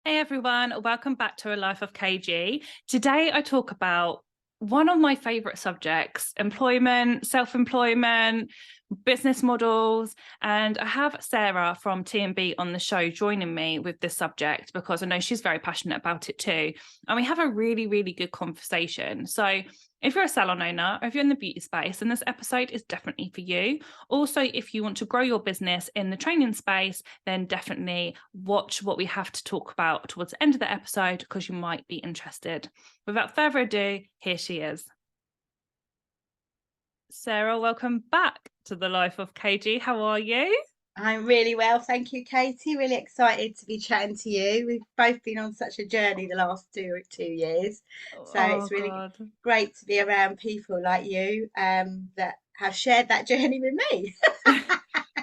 Hey everyone, welcome back to A Life of KG. Today I talk about one of my favourite subjects, employment, self-employment, business models, and I have Sarah from T&B on the show joining me with this subject because I know she's very passionate about it too. And we have a really, really good conversation. So if you're a salon owner or if you're in the beauty space, then this episode is definitely for you. Also, if you want to grow your business in the training space, then definitely watch what we have to talk about towards the end of the episode because you might be interested. Without further ado, here she is. Sarah, welcome back to the Life of KG. How are you? I'm really well, thank you, Katie. Really excited to be chatting to you. We've both been on such a journey the last two years, so Oh it's really God. great to be around people like you that have shared that journey with me.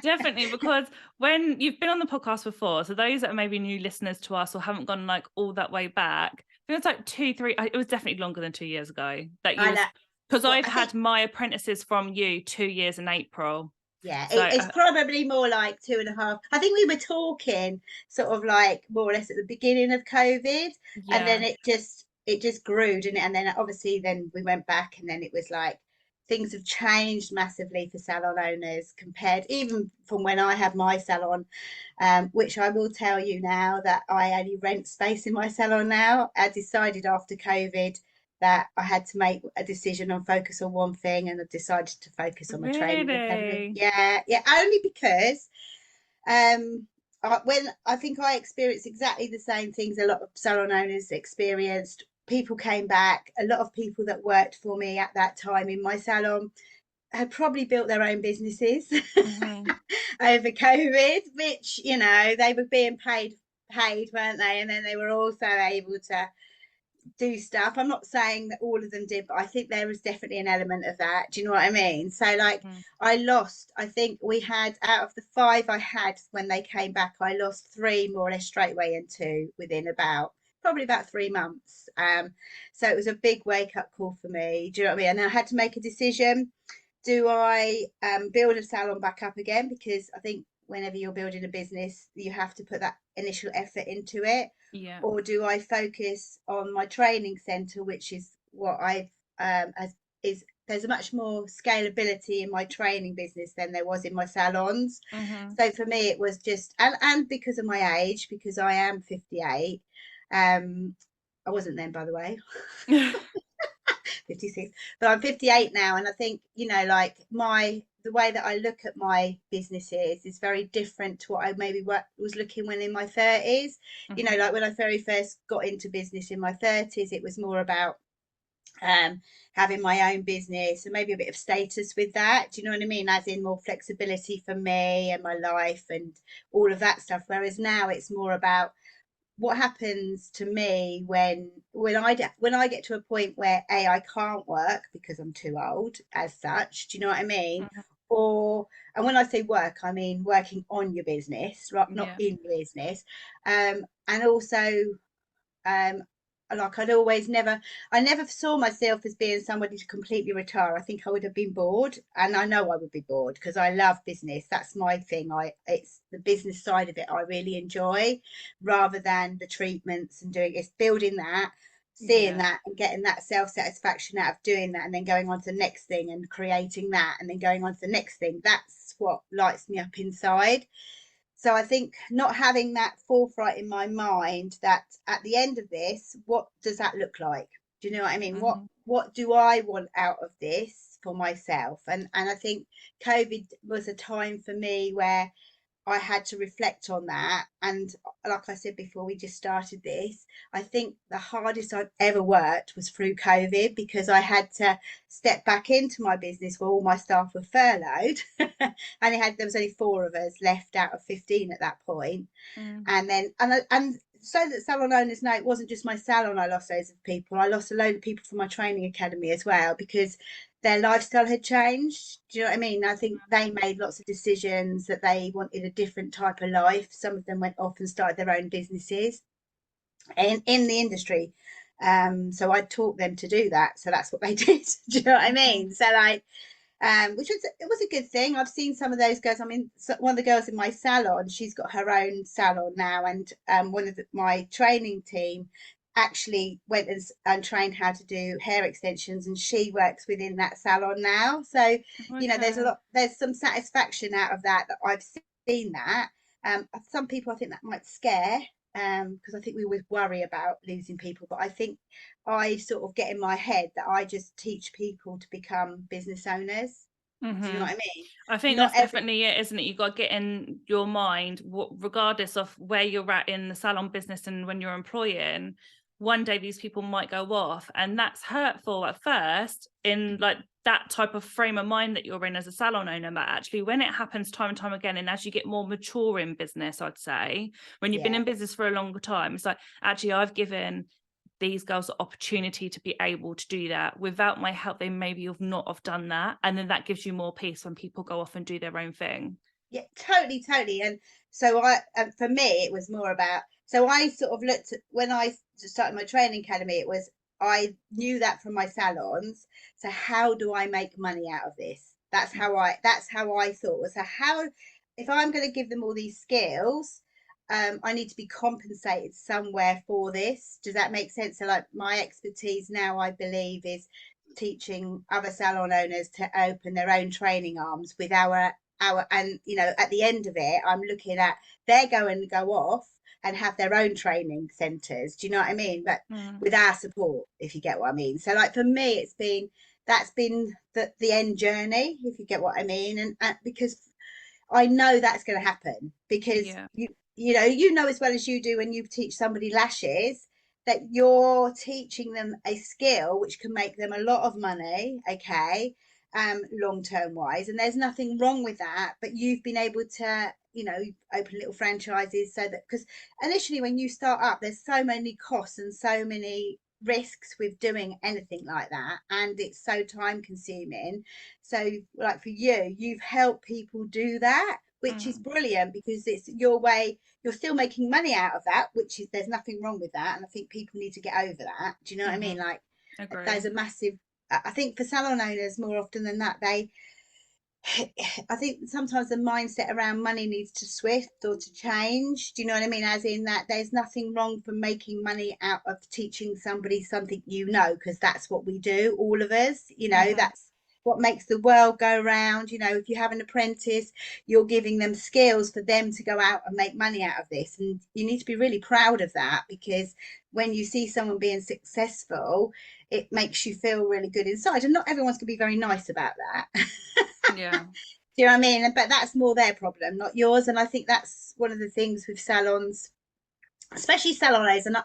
Definitely, because when you've been on the podcast before, so those that are maybe new listeners to us or haven't gone like all that way back, I think it was like 2, 3, it was definitely longer than 2 years ago that you I was, know. because Well, I've I had think, my apprentices from you 2 years in April. yeah, So it's probably more like 2.5. I think we were talking sort of like more or less at the beginning of COVID, and then yeah, it just grew, didn't it? And then obviously then we went back, and then it was like things have changed massively for salon owners compared even from when I had my salon, which I will tell you now that I only rent space in my salon now. I decided after COVID that I had to make a decision and focus on one thing, and I decided to focus on my training academy. really. Yeah, yeah, only because when I think I experienced exactly the same things a lot of salon owners experienced. People came back. A lot of people that worked for me at that time in my salon had probably built their own businesses Mhm. over COVID, which they were being paid, weren't they? And then they were also able to do stuff. I'm not saying that all of them did, but I think there was definitely an element of that. Do you know what I mean? So, like, Mhm. I think we had out of the five I had when they came back, I lost three more or less straight away and two within probably about 3 months. So it was a big wake up call for me. Do you know what I mean? And I had to make a decision. Do I build a salon back up again? Because I think whenever you're building a business, you have to put that initial effort into it. Yeah. Or do I focus on my training centre, which is what I've as is there's a much more scalability in my training business than there was in my salons. Mhm. So for me, it was just and because of my age, because I am 58. I wasn't then, by the way. 56, but I'm 58 now, and I think like the way that I look at my businesses is very different to what I maybe was looking when in my 30s. Mhm. Like when I very first got into business in my 30s, it was more about um having my own business and maybe a bit of status with that. Do you know what I mean? As in more flexibility for me and my life and all of that stuff. Whereas now it's more about what happens to me when I get to a point where I can't work because I'm too old as such. Do you know what I mean? Mhm. Or and when I say work, I mean working on your business, right? Not Yeah. in your business. And also um like I never saw myself as being somebody to completely retire. I think I would have been bored, and I know I would be bored because I love business. That's my thing. It's the business side of it I really enjoy, rather than the treatments and doing it's building that, seeing Yeah. that, and getting that self satisfaction out of doing that, and then going on to the next thing and creating that, and then going on to the next thing. That's what lights me up inside. So I think not having that forthright in my mind that at the end of this, what does that look like? Do you know what I mean? What Mhm. what do I want out of this for myself? And I think COVID was a time for me where I had to reflect on that. And like I said before we just started this, I think the hardest I've ever worked was through COVID because I had to step back into my business where all my staff were furloughed. And there was only four of us left out of 15 at that point. Mm. And so that salon owners know, it wasn't just my salon I lost loads of people. I lost a load of people from my training academy as well because their lifestyle had changed. Do you know what I mean? I think they made lots of decisions that they wanted a different type of life. Some of them went off and started their own businesses in the industry. So I taught them to do that. So that's what they did. Do you know what I Mhm. mean? So like which was a good thing. I've seen some of those girls. I mean, one of the girls in my salon, she's got her own salon now, and one of my training team actually went and trained how to do hair extensions, and she works within that salon now. So, Okay. there's some satisfaction out of that I've seen that. Some people, I think that might scare, because I think we always worry about losing people, but I think I sort of get in my head that I just teach people to become business owners. Do you know what I mean? I think Not that's every definitely it, isn't it? You've got to get in your mind, regardless of where you're at in the salon business and when you're employing, one day these people might go off, and that's hurtful at first in like that type of frame of mind that you're in as a salon owner. But actually, when it happens time and time again, and as you get more mature in business, I'd say, when you've been yeah in business for a longer time, it's like, actually, I've given these girls the opportunity to be able to do that. Without my help, they maybe have not have done that, and then that gives you more peace when people go off and do their own thing. yeah, totally. And so for me, it was more about, so I sort of looked at, when I started my training academy, it was, I knew that from my salons. So how do I make money out of this? That's how I thought, was, so how, if I'm going to give them all these skills, I need to be compensated somewhere for this. Does that make sense? So like my expertise now, I believe, is teaching other salon owners to open their own training arms with our, and at the end of it, I'm looking at, they're going to go off and have their own training centers. Do you know what I mean? But with our support, if you get what I mean. So like for me, that's been the end journey, if you get what I mean. And because I know that's going to happen, because Yeah. you know as well as you do, when you teach somebody lashes, that you're teaching them a skill which can make them a lot of money, okay, long term wise, and there's nothing wrong with that. But you've been able to, open little franchises, so that, because initially when you start up, there's so many costs and so many risks with doing anything like that, and it's so time consuming. So like for you, you've helped people do that, which is brilliant, because it's your way. You're still making money out of that, which is, there's nothing wrong with that, and I think people need to get over that. Do you know what I mean? Like, there's Agree. a massive, I think for salon owners, more often than that, I think sometimes the mindset around money needs to shift or to change. Do you know what I mean? As in that there's nothing wrong for making money out of teaching somebody something, because that's what we do, all of us. That's what makes the world go round. If you have an apprentice, you're giving them skills for them to go out and make money out of this. And you need to be really proud of that, because when you see someone being successful, it makes you feel really good inside. And not everyone's going to be very nice about that. Yeah. Do you know what I mean? But that's more their problem, not yours. And I think that's one of the things with salons, especially salon owners. And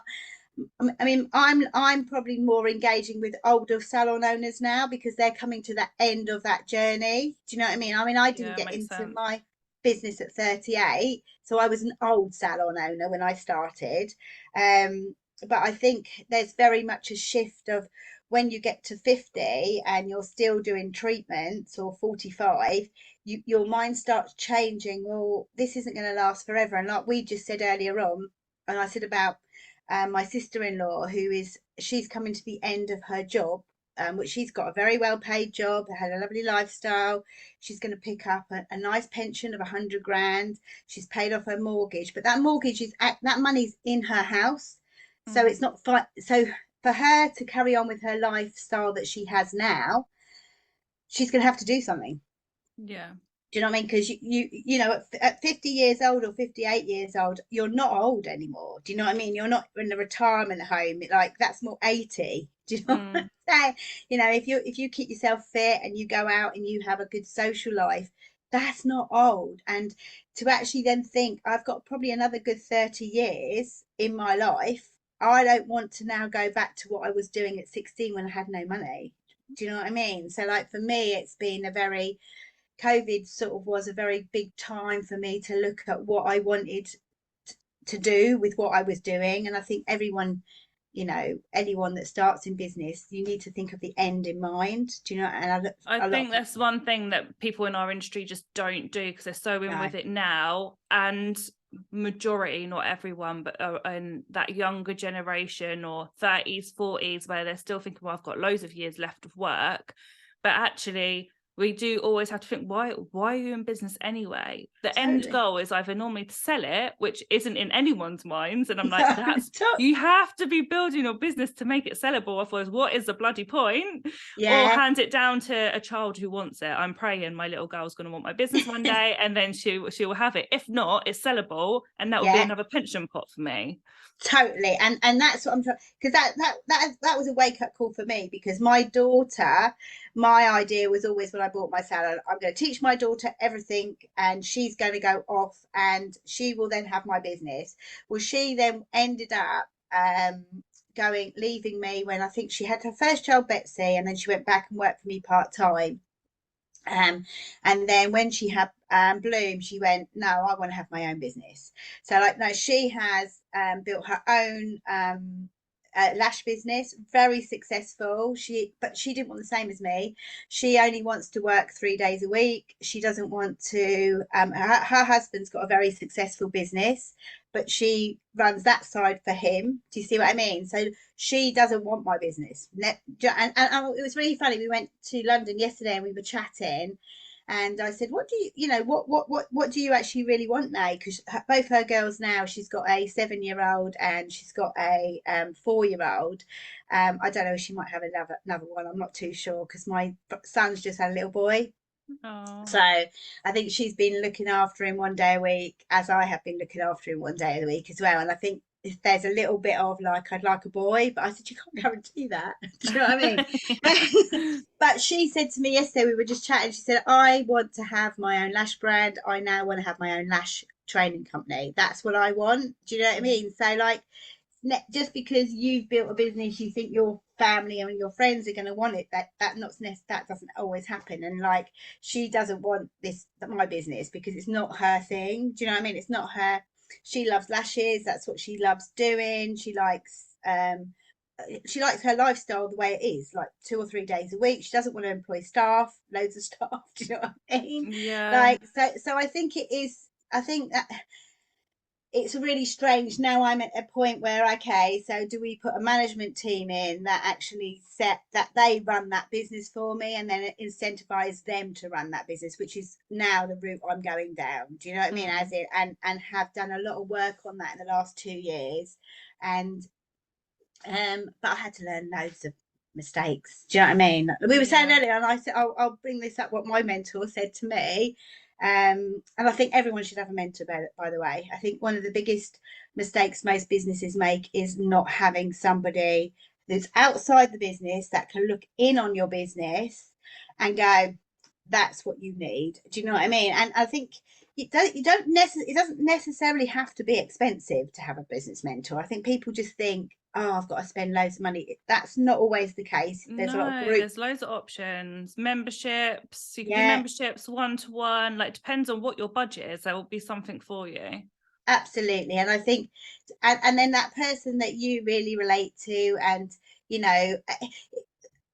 I mean, I'm probably more engaging with older salon owners now, because they're coming to the end of that journey. Do you know what I mean? I mean, I didn't Yeah, get makes into sense. my business at 38, so I was an old salon owner when I started. But I think there's very much a shift of, when you get to 50 and you're still doing treatments, or 45, your mind starts changing. Well, this isn't going to last forever. And like we just said earlier on, and I said about my sister-in-law, she's coming to the end of her job, which, she's got a very well paid job, had a lovely lifestyle. She's going to pick up a nice pension of 100 grand. She's paid off her mortgage, but that mortgage that money's in her house. So it's not fine. So for her to carry on with her lifestyle that she has now, she's going to have to do something. Yeah. Do you know what I mean? Because at 50 years old or 58 years old, you're not old anymore. Do you know what I mean? You're not in a retirement home. Like, that's more 80. Do you know what I'm saying? If you keep yourself fit and you go out and you have a good social life, that's not old. And to actually then think, I've got probably another good 30 years in my life, I don't want to now go back to what I was doing at 16 when I had no money. Do you know what I mean? So like for me, it's been COVID sort of was a very big time for me to look at what I wanted to do with what I was doing. And I think anyone that starts in business, you need to think of the end in mind. Do you know? And I a lot think of that's people, one thing that people in our industry just don't do, because they're so in no, with it now. And majority, not everyone, but in that younger generation, or 30s, 40s, where they're still thinking, well, I've got loads of years left of work. But actually, we do always have to think, why are you in business anyway? The end Totally. goal is either normally to sell it, which isn't in anyone's minds. And I'm like, No, you have to be building your business to make it sellable. Otherwise, what is the bloody point? Or yeah. hand it down to a child who wants it. I'm praying my little girl's going to want my business one day, and then she will have it. If not, it's sellable, and that will be Yeah. another pension pot for me. Totally. And that's what I'm trying, because that was a wake-up call for me, because my daughter, my idea was always, when I bought my salon, I'm going to teach my daughter everything and she's going to go off and she will then have my business. Well, she then ended up leaving me when I think she had her first child, Betsy, and then she went back and worked for me part-time. And then when she had Bloom, she went, no, I want to have my own business. So like, no, she has built her own lash business, very successful. But she didn't want the same as me. She only wants to work 3 days a week. She doesn't want to her husband's got a very successful business, but she runs that side for him. Do you see what I mean? So she doesn't want my business. And it was really funny. We went to London yesterday and we were chatting, and I said, what do what do you actually really want now? Because both her girls now, she's got a 7-year-old and she's got a 4-year-old. I don't know if she might have another one. I'm not too sure, because my son's just had a little boy. Oh. So I think she's been looking after him 1 day a week, as I have been looking after him 1 day of the week as well. And I think there's a little bit of like, I'd like a boy, but I said, you can't guarantee that. Do you know what I mean? But she said to me yesterday, we were just chatting, she said, I want to have my own lash brand. I now want to have my own lash training company. That's what I want. Do you know what I mean? So like, just because you've built a business, you think your family and your friends are going to want it, that doesn't always happen. And like, she doesn't want my business, because it's not her thing. Do you know what I mean? It's not her. She loves lashes, that's what she loves doing. She likes her lifestyle the way it is, like 2 or 3 days a week. She doesn't want to employ staff, loads of staff. Do you know what I mean? Yeah. Like, so I think I think that it's really strange now. I'm at a point where, okay, so do we put a management team in that actually that they run that business for me, and then incentivize them to run that business, which is now the route I'm going down. Do you know what I mean? As it and have done a lot of work on that in the last 2 years. And but I had to learn loads of mistakes. Do you know what I mean? We were saying earlier, and I said, I'll bring this up, what my mentor said to me. And I think everyone should have a mentor, by the way. I think one of the biggest mistakes most businesses make is not having somebody that's outside the business that can look in on your business and go, that's what you need. Do you know what I mean? And I think it doesn't necessarily have to be expensive to have a business mentor. I think people just think, oh, I've got to spend loads of money. That's not always the case. There's a lot of groups. There's loads of options. Memberships, you can do Yeah, memberships one-to-one. Like, depends on what your budget is. There will be something for you. absolutely. And I think, and then that person that you really relate to, and you know,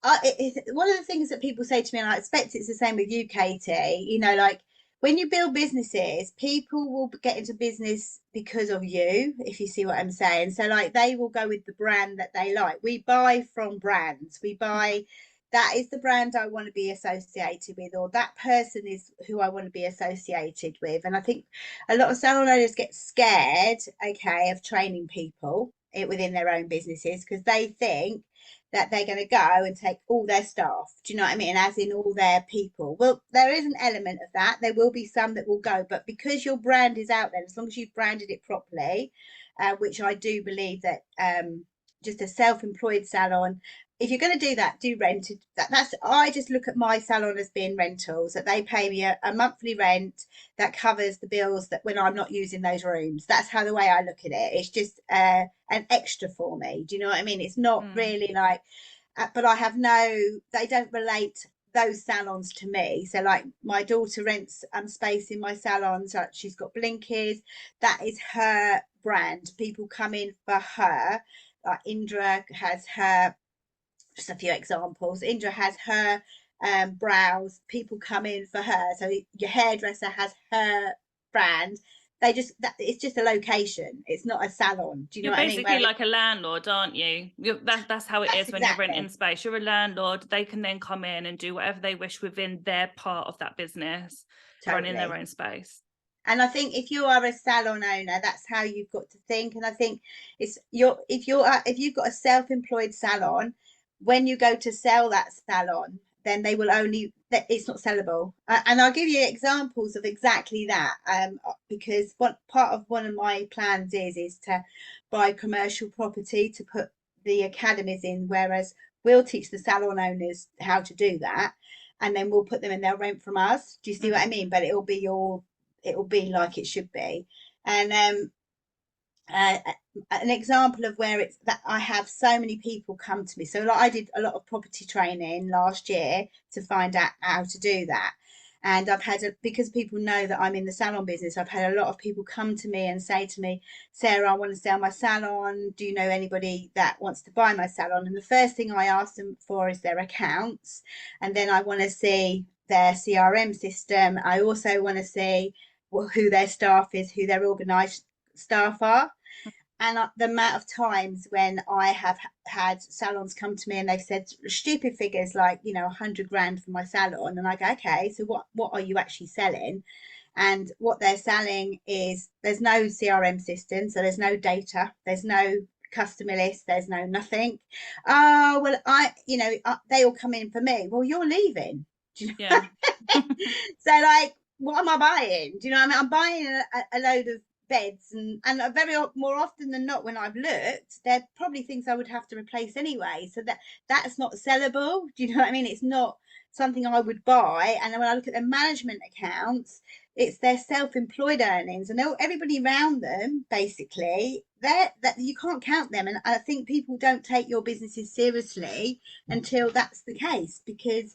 one of the things that people say to me, and I expect it's the same with you, Katie, you know, like, when you build businesses, people will get into business because of you, if you see what I'm saying. So like, they will go with the brand that they like. We buy from brands. We buy, that is the brand I want to be associated with, or that person is who I want to be associated with. And I think a lot of salon owners get scared, okay, of training people within their own businesses, because they think that they're going to go and take all their staff. Do you know what I mean? As in all their people. Well, there is an element of that. There will be some that will go, but because your brand is out there, as long as you've branded it properly, which I do believe that just a self-employed salon, if you're going to do that, do rented. That's, I just look at my salon as being rentals, that they pay me a monthly rent that covers the bills that when I'm not using those rooms. That's how the way I look at it. It's just an extra for me. Do you know what I mean? It's not really like, but I have they don't relate those salons to me. So like, my daughter rents space in my salon, so she's got Blinkies. That is her brand. People come in for her. Like Indra has her, just a few examples. Indra has her brows. People come in for her. So your hairdresser has her brand. it's just a location. It's not a salon. Do you know You're what I mean? basically like a landlord, aren't you? That's how it is when you're renting space. You're a landlord. They can then come in and do whatever they wish within their part of that business, running their own space. And I think if you are a salon owner, that's how you've got to think. And I think if you've got a self-employed salon, when you go to sell that salon, then they will it's not sellable. And I'll give you examples of exactly that. Because one of my plans is to buy commercial property to put the academies in, whereas we'll teach the salon owners how to do that, and then we'll put them in, they'll rent from us. Do you see what I mean? But it'll be like it should be. And an example of where it's that I have so many people come to me. So like I did a lot of property training last year to find out how to do that. And I've had because people know that I'm in the salon business, I've had a lot of people come to me and say to me, Sarah, I want to sell my salon. Do you know anybody that wants to buy my salon? And the first thing I ask them for is their accounts. And then I want to see their CRM system. I also want to see who their staff is, who their organised staff are. And the amount of times when I have had salons come to me and they've said stupid figures like, 100 grand for my salon. And I go, okay, so what are you actually selling? And what they're selling is there's no CRM system. So there's no data. There's no customer list. There's no nothing. Oh, well, they all come in for me. Well, you're leaving. Do you know? Yeah. So like, what am I buying? Do you know what I mean? I'm buying a load of beds and very more often than not when I've looked, they're probably things I would have to replace anyway. So that's not sellable. Do you know what I mean? It's not something I would buy. And when I look at their management accounts, it's their self-employed earnings and everybody around them basically that you can't count them. And I think people don't take your businesses seriously until that's the case, because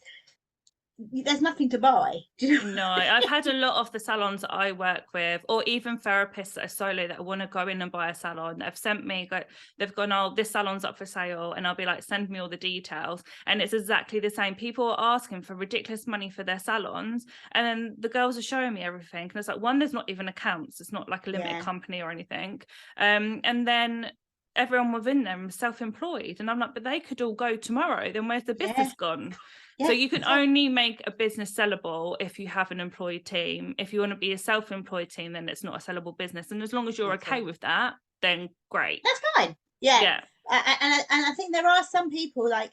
there's nothing to buy. Do you know? No, I've had a lot of the salons that I work with, or even therapists that are solo that want to go in and buy a salon. They've sent me, they've gone, oh, this salon's up for sale, and I'll be like, send me all the details. And it's exactly the same. People are asking for ridiculous money for their salons, and then the girls are showing me everything. And it's like, one, there's not even accounts. It's not like a limited company or anything. And then everyone within them is self-employed, and I'm like, but they could all go tomorrow. Then where's the business gone? So you can only make a business sellable if you have an employed team. If you want to be a self-employed team, then it's not a sellable business. And as long as you're okay with that, then great. That's fine. Yeah. And I think there are some people, like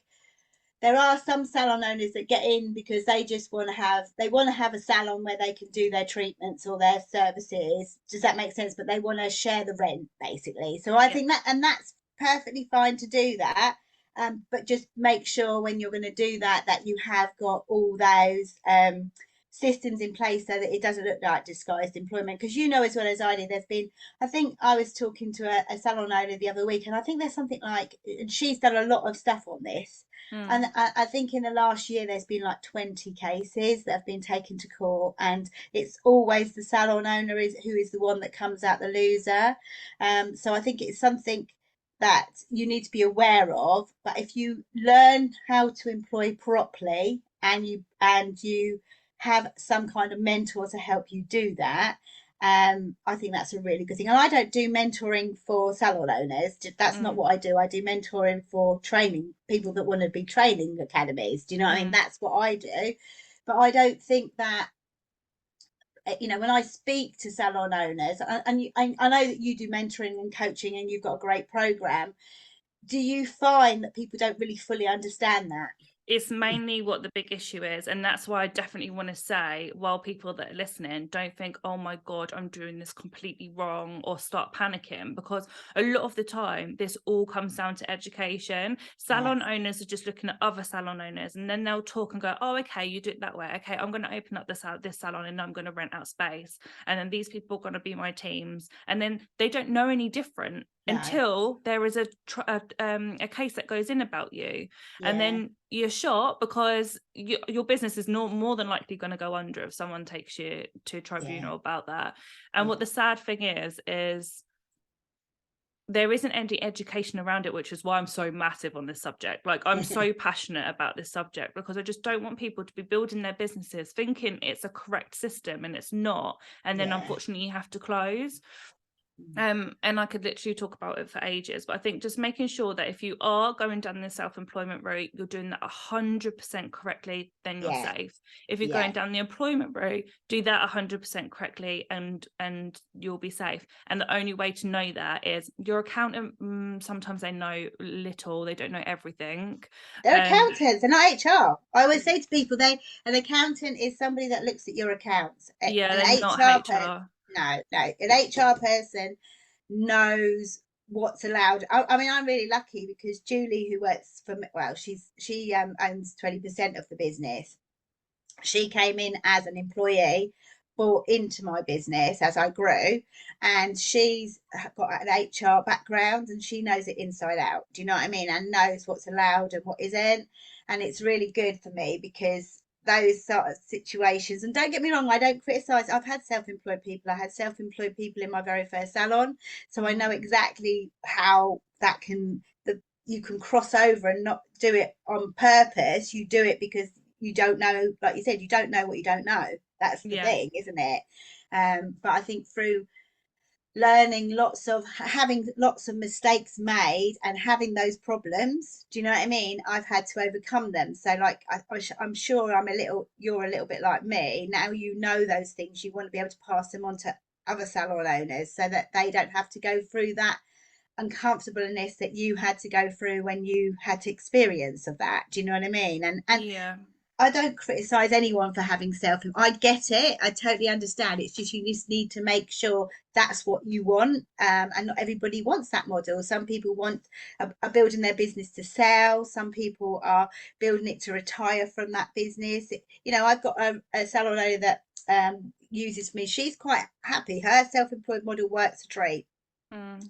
there are some salon owners that get in because they just want to have a salon where they can do their treatments or their services. Does that make sense? But they want to share the rent basically. So I think that's perfectly fine to do that. But just make sure when you're going to do that you have got all those systems in place so that it doesn't look like disguised employment. Because as well as I do, I think I was talking to a salon owner the other week, and I think there's something like, and she's done a lot of stuff on this. And I think in the last year there's been like 20 cases that have been taken to court, and it's always the salon owner who is the one that comes out the loser. So I think it's something that you need to be aware of. But if you learn how to employ properly and you have some kind of mentor to help you do that, I think that's a really good thing. And I don't do mentoring for salon owners. That's not what I do. I do mentoring for training people that want to be training academies. Do you know what I mean? That's what I do. But I don't think that, when I speak to salon owners, and I know that you do mentoring and coaching and you've got a great program, do you find that people don't really fully understand that? It's mainly what the big issue is. And that's why I definitely want to say, while people that are listening don't think, oh my God, I'm doing this completely wrong, or start panicking, because a lot of the time this all comes down to education. Salon owners are just looking at other salon owners, and then they'll talk and go, oh, okay, you do it that way. Okay, I'm going to open up this salon and I'm going to rent out space. And then these people are going to be my teams. And then they don't know any different until there is a case that goes in about you. And then you're shot, because your business is more than likely going to go under if someone takes you to tribunal about that. And what the sad thing is there isn't any education around it, which is why I'm so massive on this subject. Like, I'm so passionate about this subject, because I just don't want people to be building their businesses thinking it's a correct system and it's not, and then Yeah. unfortunately you have to close. And I could literally talk about it for ages, but I think just making sure that if you are going down the self-employment route, you're doing that 100% correctly, then you're Yeah. safe. If you're Yeah. going down the employment route, do that 100% correctly, and you'll be safe. And the only way to know that is your accountant. Sometimes they know little, they don't know everything. They're accountants, they're not HR. I always say to people, an accountant is somebody that looks at your accounts. Yeah, An they're not HR person, HR. no, an HR person knows what's allowed. I mean, I'm really lucky because Julie, who works for me, well, she owns 20% of the business. She came in as an employee, bought into my business as I grew, and she's got an HR background and she knows it inside out. Do you know what I mean? And knows what's allowed and what isn't. And it's really good for me because those sort of situations, and don't get me wrong, I don't criticize. I've had self-employed people. I had self-employed people in my very first salon, so I know exactly how that can you can cross over and not do it on purpose. You do it because you don't know, like you said, you don't know what you don't know. That's the thing, isn't it? But I think through learning having lots of mistakes made and having those problems, do you know what I mean, I've had to overcome them. So like I'm sure you're a little bit like me now. You know those things, you want to be able to pass them on to other salon owners so that they don't have to go through that uncomfortableness that you had to go through when you had to experience of that. Do you know what I mean? And Yeah. I don't criticize anyone for having I get it. I totally understand. It's just you just need to make sure that's what you want. And not everybody wants that model. Some people are building their business to sell. Some people are building it to retire from that business. I've got a salon owner that uses me. She's quite happy. Her self-employed model works a treat.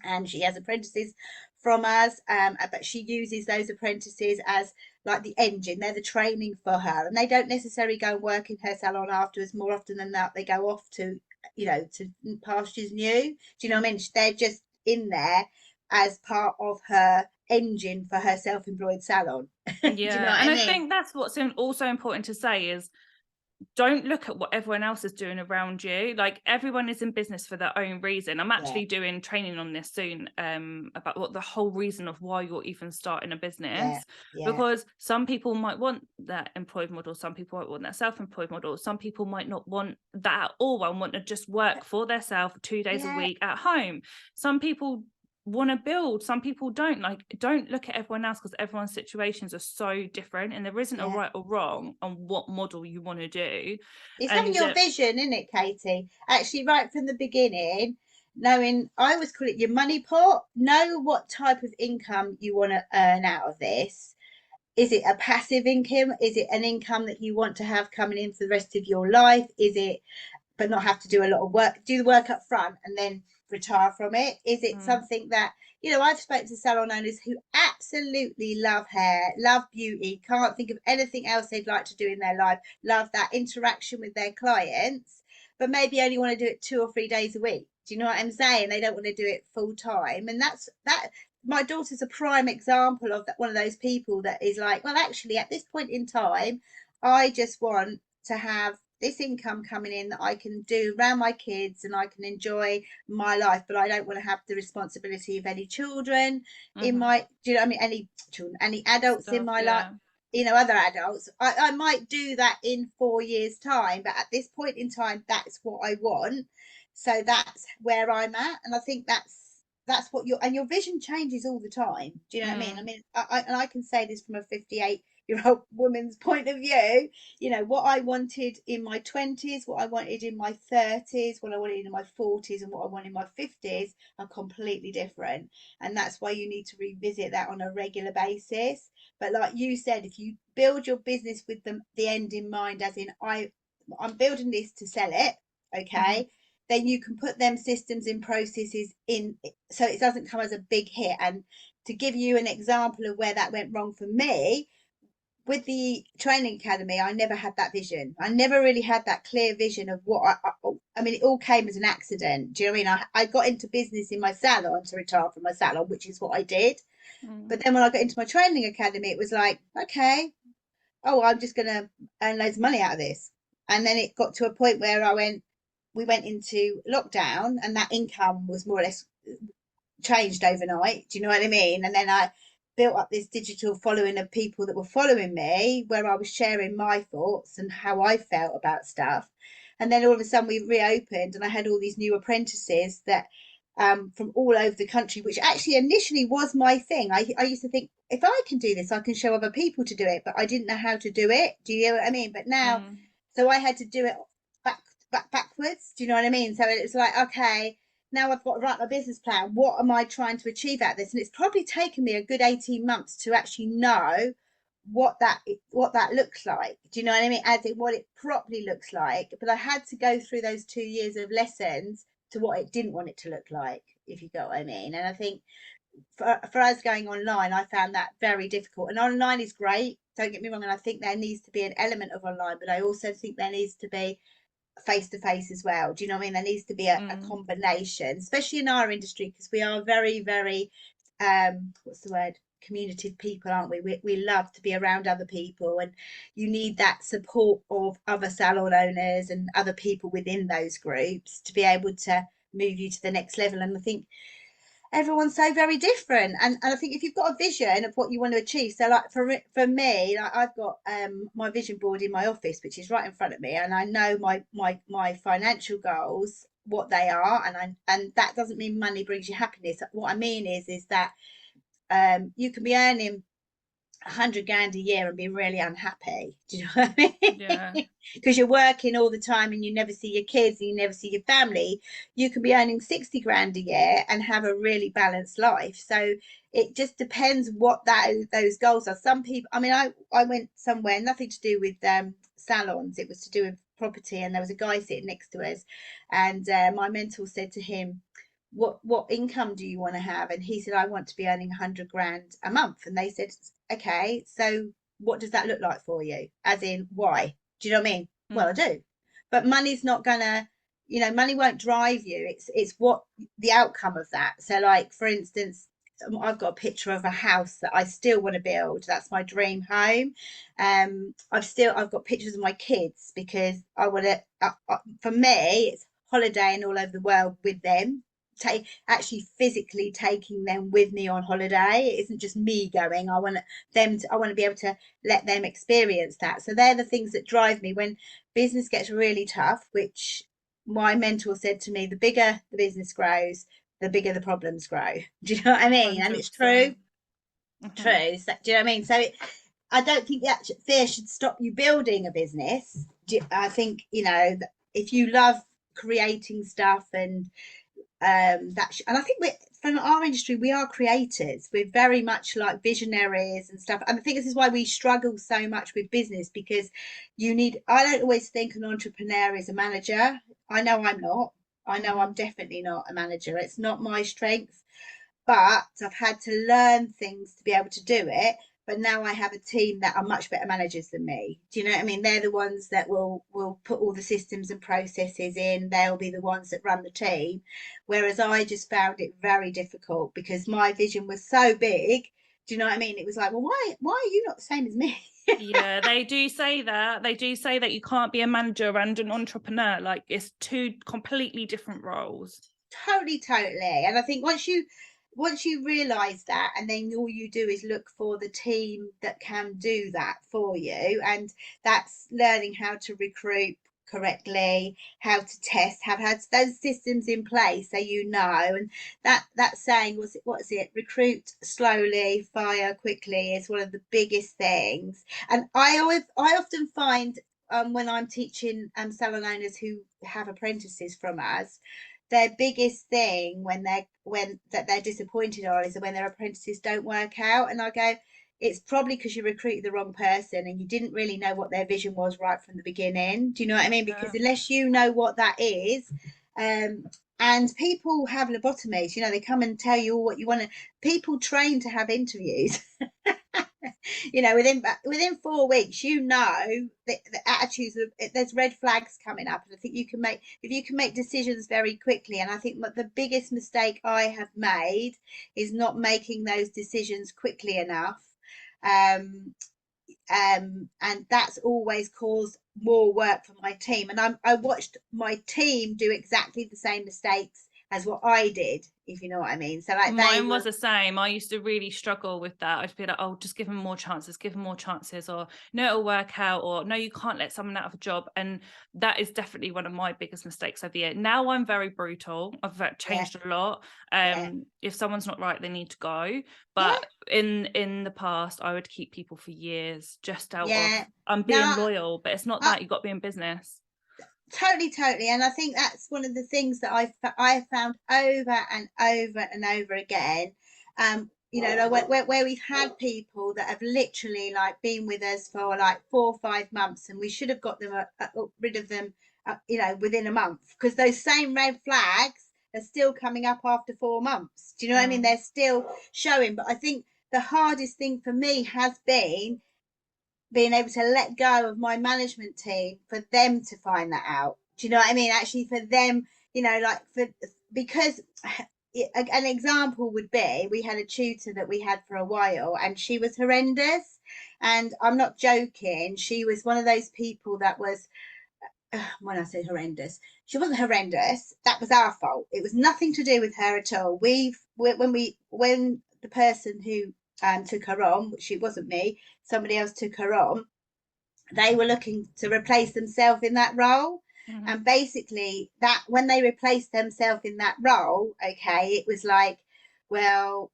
And she has apprentices from us, but she uses those apprentices as like the engine. They're the training for her, and they don't necessarily go and work in her salon afterwards. More often than not, they go off to pastures new. Do you know what I mean? They're just in there as part of her engine for her self-employed salon. Do you know what And I I mean? think that's what's also important to say is, don't look at what everyone else is doing around you. Like, everyone is in business for their own reason. I'm actually doing training on this soon, about what the whole reason of why you're even starting a business. Because some people might want that employed model, some people might want that self-employed model, some people might not want that at all and want to just work for themselves 2 days a week at home. Some people want to build, some people don't. Like, don't look at everyone else, because everyone's situations are so different, and there isn't a right or wrong on what model you want to do. It's having your vision, isn't it, Katie? Actually, right from the beginning, knowing, I always call it your money pot. Know what type of income you want to earn out of this. Is it a passive income? Is it an income that you want to have coming in for the rest of your life? Is it, but not have to do a lot of work, do the work up front and then retire from it? Is it something that, I've spoken to salon owners who absolutely love hair, love beauty, can't think of anything else they'd like to do in their life, love that interaction with their clients, but maybe only want to do it 2 or 3 days a week. Do you know what I'm saying? They don't want to do it full time. And that's that. My daughter's a prime example of that, one of those people that is like, well, actually, at this point in time, I just want to have this income coming in that I can do around my kids and I can enjoy my life, but I don't want to have the responsibility of any children in my, do you know what I mean? Any children, any adults in my life, other adults. I might do that in 4 years' time, but at this point in time, that's what I want. So that's where I'm at. And I think that's what your vision changes all the time. Do you know what I mean? I mean, I can say this from a 58-year-old woman's point of view. What I wanted in my 20s, what I wanted in my 30s, what I wanted in my 40s, and what I want in my 50s are completely different. And that's why you need to revisit that on a regular basis. But like you said, if you build your business with the end in mind, as in I'm building this to sell it, okay, then you can put them systems and processes in so it doesn't come as a big hit. And to give you an example of where that went wrong for me, with the training academy, I never had that vision. I never really had that clear vision of what I mean, it all came as an accident. Do you know what I mean? I got into business in my salon to retire from my salon, which is what I did. But then when I got into my training academy, it was like, okay, oh, I'm just going to earn loads of money out of this. And then it got to a point where we went into lockdown, and that income was more or less changed overnight. Do you know what I mean? And then I built up this digital following of people that were following me, where I was sharing my thoughts and how I felt about stuff. And then all of a sudden we reopened, and I had all these new apprentices that from all over the country, which actually initially was my thing. I used to think, if I can do this, I can show other people to do it, but I didn't know how to do it. Do you know what I mean? But now, so I had to do it backwards. Do you know what I mean? So it's like, okay, now I've got to write my business plan. What am I trying to achieve out of this? And it's probably taken me a good 18 months to actually know what that looks like. Do you know what I mean? As in what it properly looks like. But I had to go through those 2 years of lessons to what it didn't want it to look like, if you get what I mean. And I think for us going online, I found that very difficult. And online is great, don't get me wrong, and I think there needs to be an element of online, but I also think there needs to be face to face as well. Do you know what I mean? There needs to be a combination, especially in our industry, because we are very, very what's the word, communicative people, aren't we love to be around other people, and you need that support of other salon owners and other people within those groups to be able to move you to the next level. And I think everyone's so very different, and I think if you've got a vision of what you want to achieve, so like for me, like I've got my vision board in my office, which is right in front of me, and I know my financial goals, what they are, and that doesn't mean money brings you happiness. What I mean is that you can be earning 100 grand a year and be really unhappy. Do you know what I mean? Yeah. Because you're working all the time and you never see your kids and you never see your family. You can be earning 60 grand a year and have a really balanced life. So it just depends what those goals are. Some people, I mean, I went somewhere, nothing to do with salons, it was to do with property, and there was a guy sitting next to us, and my mentor said to him, what income do you want to have? And he said, I want to be earning 100 grand a month. And they said, okay, so what does that look like for you? As in, why? Do you know what I mean? Well, I do. But money's not gonna, money won't drive you. It's what the outcome of that. So like, for instance, I've got a picture of a house that I still want to build. That's my dream home. I've got pictures of my kids, because I want to, for me, it's holidaying all over the world with them, actually physically taking them with me on holiday. It isn't just me going. I want to be able to let them experience that. So they're the things that drive me when business gets really tough, which my mentor said to me, the bigger the business grows, the bigger the problems grow. Do you know what I mean? 100%. And it's true. True. So, do you know what I mean? So I don't think that fear should stop you building a business. I think, if you love creating stuff and and I think from our industry, we are creators. We're very much like visionaries and stuff. And I think this is why we struggle so much with business, because I don't always think an entrepreneur is a manager. I know I'm not. I know I'm definitely not a manager. It's not my strength, but I've had to learn things to be able to do it. But now I have a team that are much better managers than me. Do you know what I mean? They're the ones that will put all the systems and processes in. They'll be the ones that run the team. Whereas I just found it very difficult, because my vision was so big. Do you know what I mean? It was like, well, why are you not the same as me? Yeah, they do say that. They do say that you can't be a manager and an entrepreneur. Like, it's two completely different roles. Totally. And I think once you realize that, and then all you do is look for the team that can do that for you, and that's learning how to recruit correctly, how to test, have had those systems in place, so and that saying, what is it, recruit slowly, fire quickly, is one of the biggest things. And I often find when I'm teaching salon owners who have apprentices from us, their biggest thing when they're disappointed on is when their apprentices don't work out. And I go, it's probably because you recruited the wrong person and you didn't really know what their vision was right from the beginning. Do you know what I mean? Because unless you know what that is, and people have lobotomies, they come and tell you all what you want to. People train to have interviews. You know, within 4 weeks, you know the attitudes of, there's red flags coming up, and I think you can make, if you can make decisions very quickly. And I think that the biggest mistake I have made is not making those decisions quickly enough. And that's always caused more work for my team. And I watched my team do exactly the same mistakes as what I did, if you know what I mean. So like mine was the same. I used to really struggle with that. I'd be like, oh, just give them more chances, or no, it'll work out, or no, you can't let someone out of a job. And that is definitely one of my biggest mistakes over the year. Now I'm very brutal. I've changed a lot. If someone's not right, they need to go. But in the past, I would keep people for years just out of, I'm being loyal, but it's not that. You've got to be in business. Totally. And I think that's one of the things that I have found over and over and over again. You know, where we've had people that have literally like been with us for like 4 or 5 months, and we should have got them rid of them, you know, within a month, because those same red flags are still coming up after 4 months. Do you know what I mean? They're still showing. But I think the hardest thing for me has been being able to let go of my management team for them to find that out. Do you know what I mean? Actually, for them, you know, like because an example would be, we had a tutor that we had for a while, and she was horrendous. And I'm not joking. She was one of those people that was, when I say horrendous, she wasn't horrendous. That was our fault. It was nothing to do with her at all. When the person who took her on, which it wasn't me, somebody else took her on, they were looking to replace themselves in that role. And basically, that when they replaced themselves in that role, okay, it was like, well,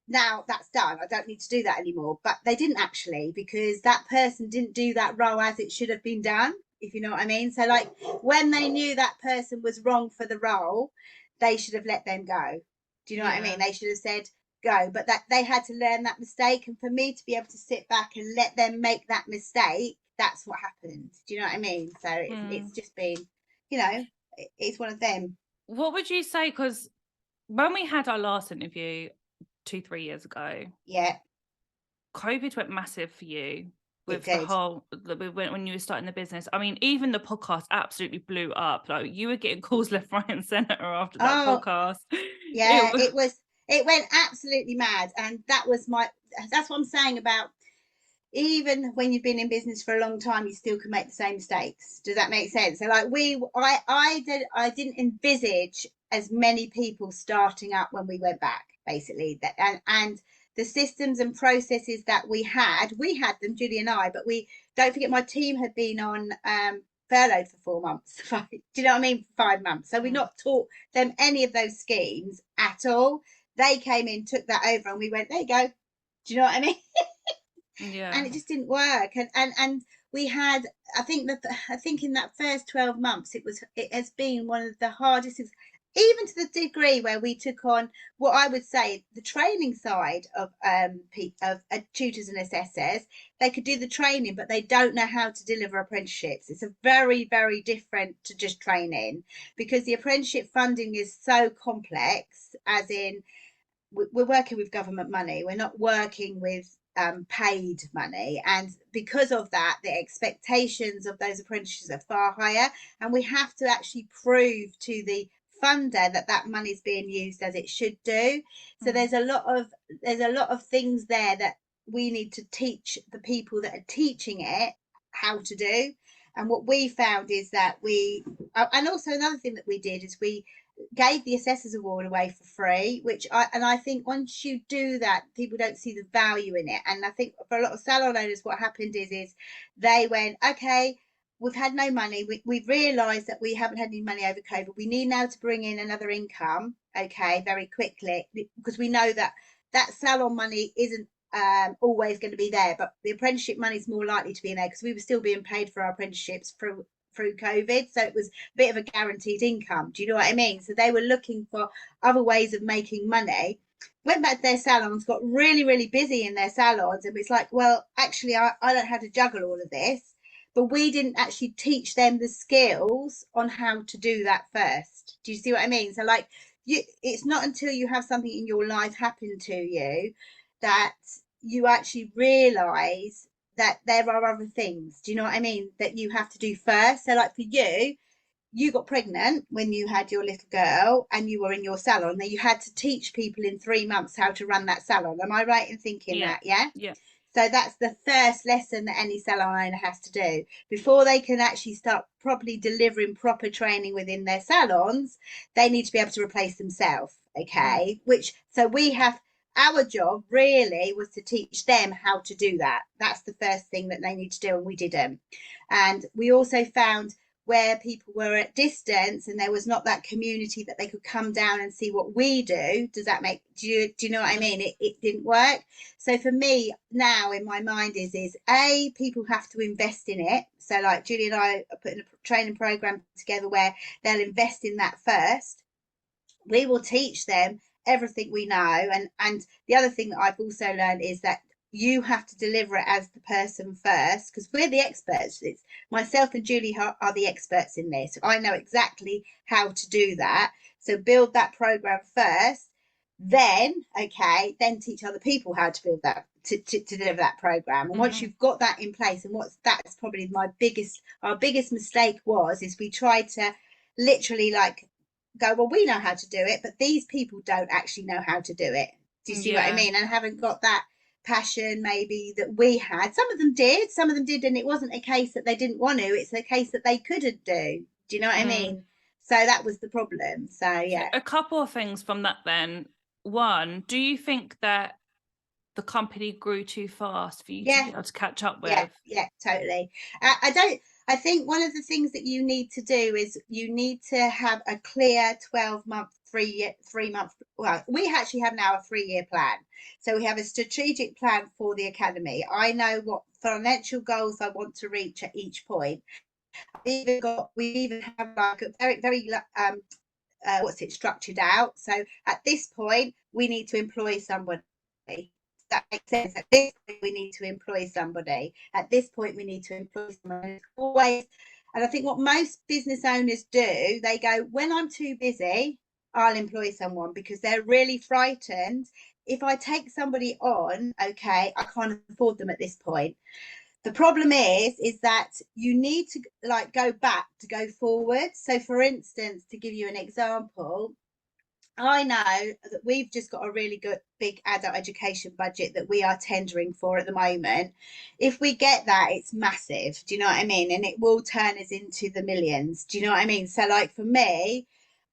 now that's done, I don't need to do that anymore. But they didn't actually, because that person didn't do that role as it should have been done, if you know what I mean. So like, when they knew that person was wrong for the role, they should have let them go. Do you know what I mean? They should have said go. But that they had to learn that mistake, and for me to be able to sit back and let them make that mistake, that's what happened. Do you know what I mean? So it's just been, you know, it's one of them. What would you say, because when we had our last interview 2-3 years ago, COVID went massive for you with the whole, when you were starting the business. I mean, even the podcast absolutely blew up. Like, you were getting calls left, right and center after that podcast. It went absolutely mad. And that's what I'm saying about, even when you've been in business for a long time, you still can make the same mistakes. Does that make sense? So like I didn't envisage as many people starting up when we went back, basically. And the systems and processes that we had them, Julie and I, but we don't forget, my team had been on furloughed for 4 months. Do you know what I mean? 5 months. So we not taught them any of those schemes at all. They came in, took that over, and we went, there you go. Do you know what I mean? And it just didn't work. And we had, I think in that first 12 months, it has been one of the hardest things, even to the degree where we took on what I would say the training side of tutors and assessors. They could do the training, but they don't know how to deliver apprenticeships. It's a very, very different to just training, because the apprenticeship funding is so complex, as in we're working with government money. We're not working with paid money, and because of that, the expectations of those apprentices are far higher, and we have to actually prove to the funder that money is being used as it should do. So there's a lot of things there that we need to teach the people that are teaching it how to do. And what we found is that and also another thing that we did is we gave the Assessors Award away for free, which I think once you do that, people don't see the value in it. And I think for a lot of salon owners, what happened is they went, okay, we've had no money. We've realised that we haven't had any money over COVID. We need now to bring in another income, okay, very quickly, because we know that salon money isn't always going to be there, but the apprenticeship money is more likely to be in there, because we were still being paid for our apprenticeships through COVID, so it was a bit of a guaranteed income. Do you know what I mean? So they were looking for other ways of making money. Went back to their salons, got really, really busy in their salons, and it's like, well, actually, I don't know how to juggle all of this. But we didn't actually teach them the skills on how to do that first. Do you see what I mean? So like, it's not until you have something in your life happen to you that you actually realise that there are other things, do you know what I mean, that you have to do first. So like for you got pregnant when you had your little girl and you were in your salon, then you had to teach people in 3 months how to run that salon. Am I right in thinking that? Yeah. Yeah. So that's the first lesson that any salon owner has to do before they can actually start properly delivering proper training within their salons. They need to be able to replace themselves. Okay. So we have, our job really was to teach them how to do that. That's the first thing that they need to do, and we didn't. And we also found where people were at distance and there was not that community that they could come down and see what we do. Does that make, do you know what I mean? It didn't work. So for me now in my mind is people have to invest in it. So like Julie and I are putting a training program together where they'll invest in that first. We will teach them everything we know. And the other thing that I've also learned is that you have to deliver it as the person first, because we're the experts. It's myself and Julie are the experts in this. I know exactly how to do that. So build that program first, then teach other people how to build that, to deliver that program. And once you've got that in place, and that's probably our biggest mistake is we tried to literally like go, well, we know how to do it, but these people don't actually know how to do it. Do you see what I mean? And haven't got that passion maybe that we had. Some of them did, and it wasn't a case that they didn't want to, it's a case that they couldn't do. Do you know what I mean? So that was the problem. So yeah. A couple of things from that then. One, do you think that the company grew too fast for you to be able to catch up with? Yeah, totally. I think one of the things that you need to do is you need to have a clear 12-month, 3-month. Well, we actually have now a 3-year plan. So we have a strategic plan for the academy. I know what financial goals I want to reach at each point. We even have like a very, very structured out. So at this point, we need to employ somebody. That makes sense. At this point, we need to employ somebody. At this point, we need to employ someone. Always. And I think what most business owners do, they go, when I'm too busy, I'll employ someone, because they're really frightened. If I take somebody on, I can't afford them at this point. The problem is that you need to like go back to go forward. So for instance, to give you an example, I know that we've just got a really good big adult education budget that we are tendering for at the moment. If we get that, it's massive. Do you know what I mean? And it will turn us into the millions. Do you know what I mean? So like for me,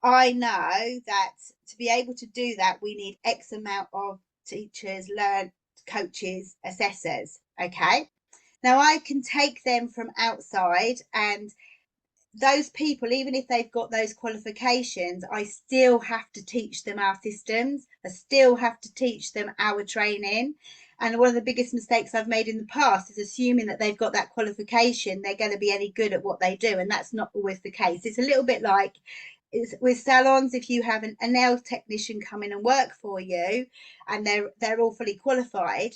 I know that to be able to do that, we need X amount of teachers, coaches, assessors. Okay. Now I can take them from outside, and those people, even if they've got those qualifications, I still have to teach them our systems. I still have to teach them our training. And one of the biggest mistakes I've made in the past is assuming that they've got that qualification, they're going to be any good at what they do. And that's not always the case. It's a little bit like with salons. If you have a nail technician come in and work for you and they're all fully qualified,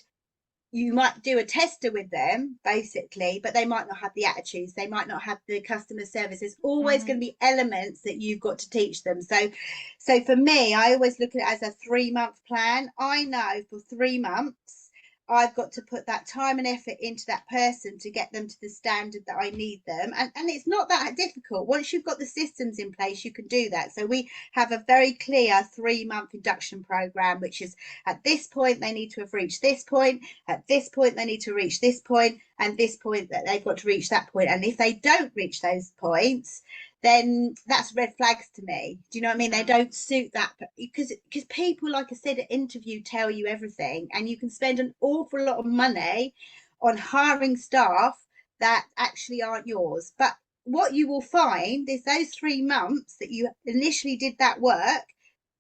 you might do a tester with them basically, but they might not have the attitudes, they might not have the customer service. There's always going to be elements that you've got to teach them. So for me, I always look at it as a 3-month plan. I know for 3 months I've got to put that time and effort into that person to get them to the standard that I need them. And it's not that difficult. Once you've got the systems in place, you can do that. So we have a very clear 3-month induction program, which is at this point, they need to have reached this point. At this point, they need to reach this point, and this point that they've got to reach that point. And if they don't reach those points, then that's red flags to me. Do you know what I mean? They don't suit that, because people, like I said, at interview tell you everything, and you can spend an awful lot of money on hiring staff that actually aren't yours. But what you will find is those 3 months that you initially did that work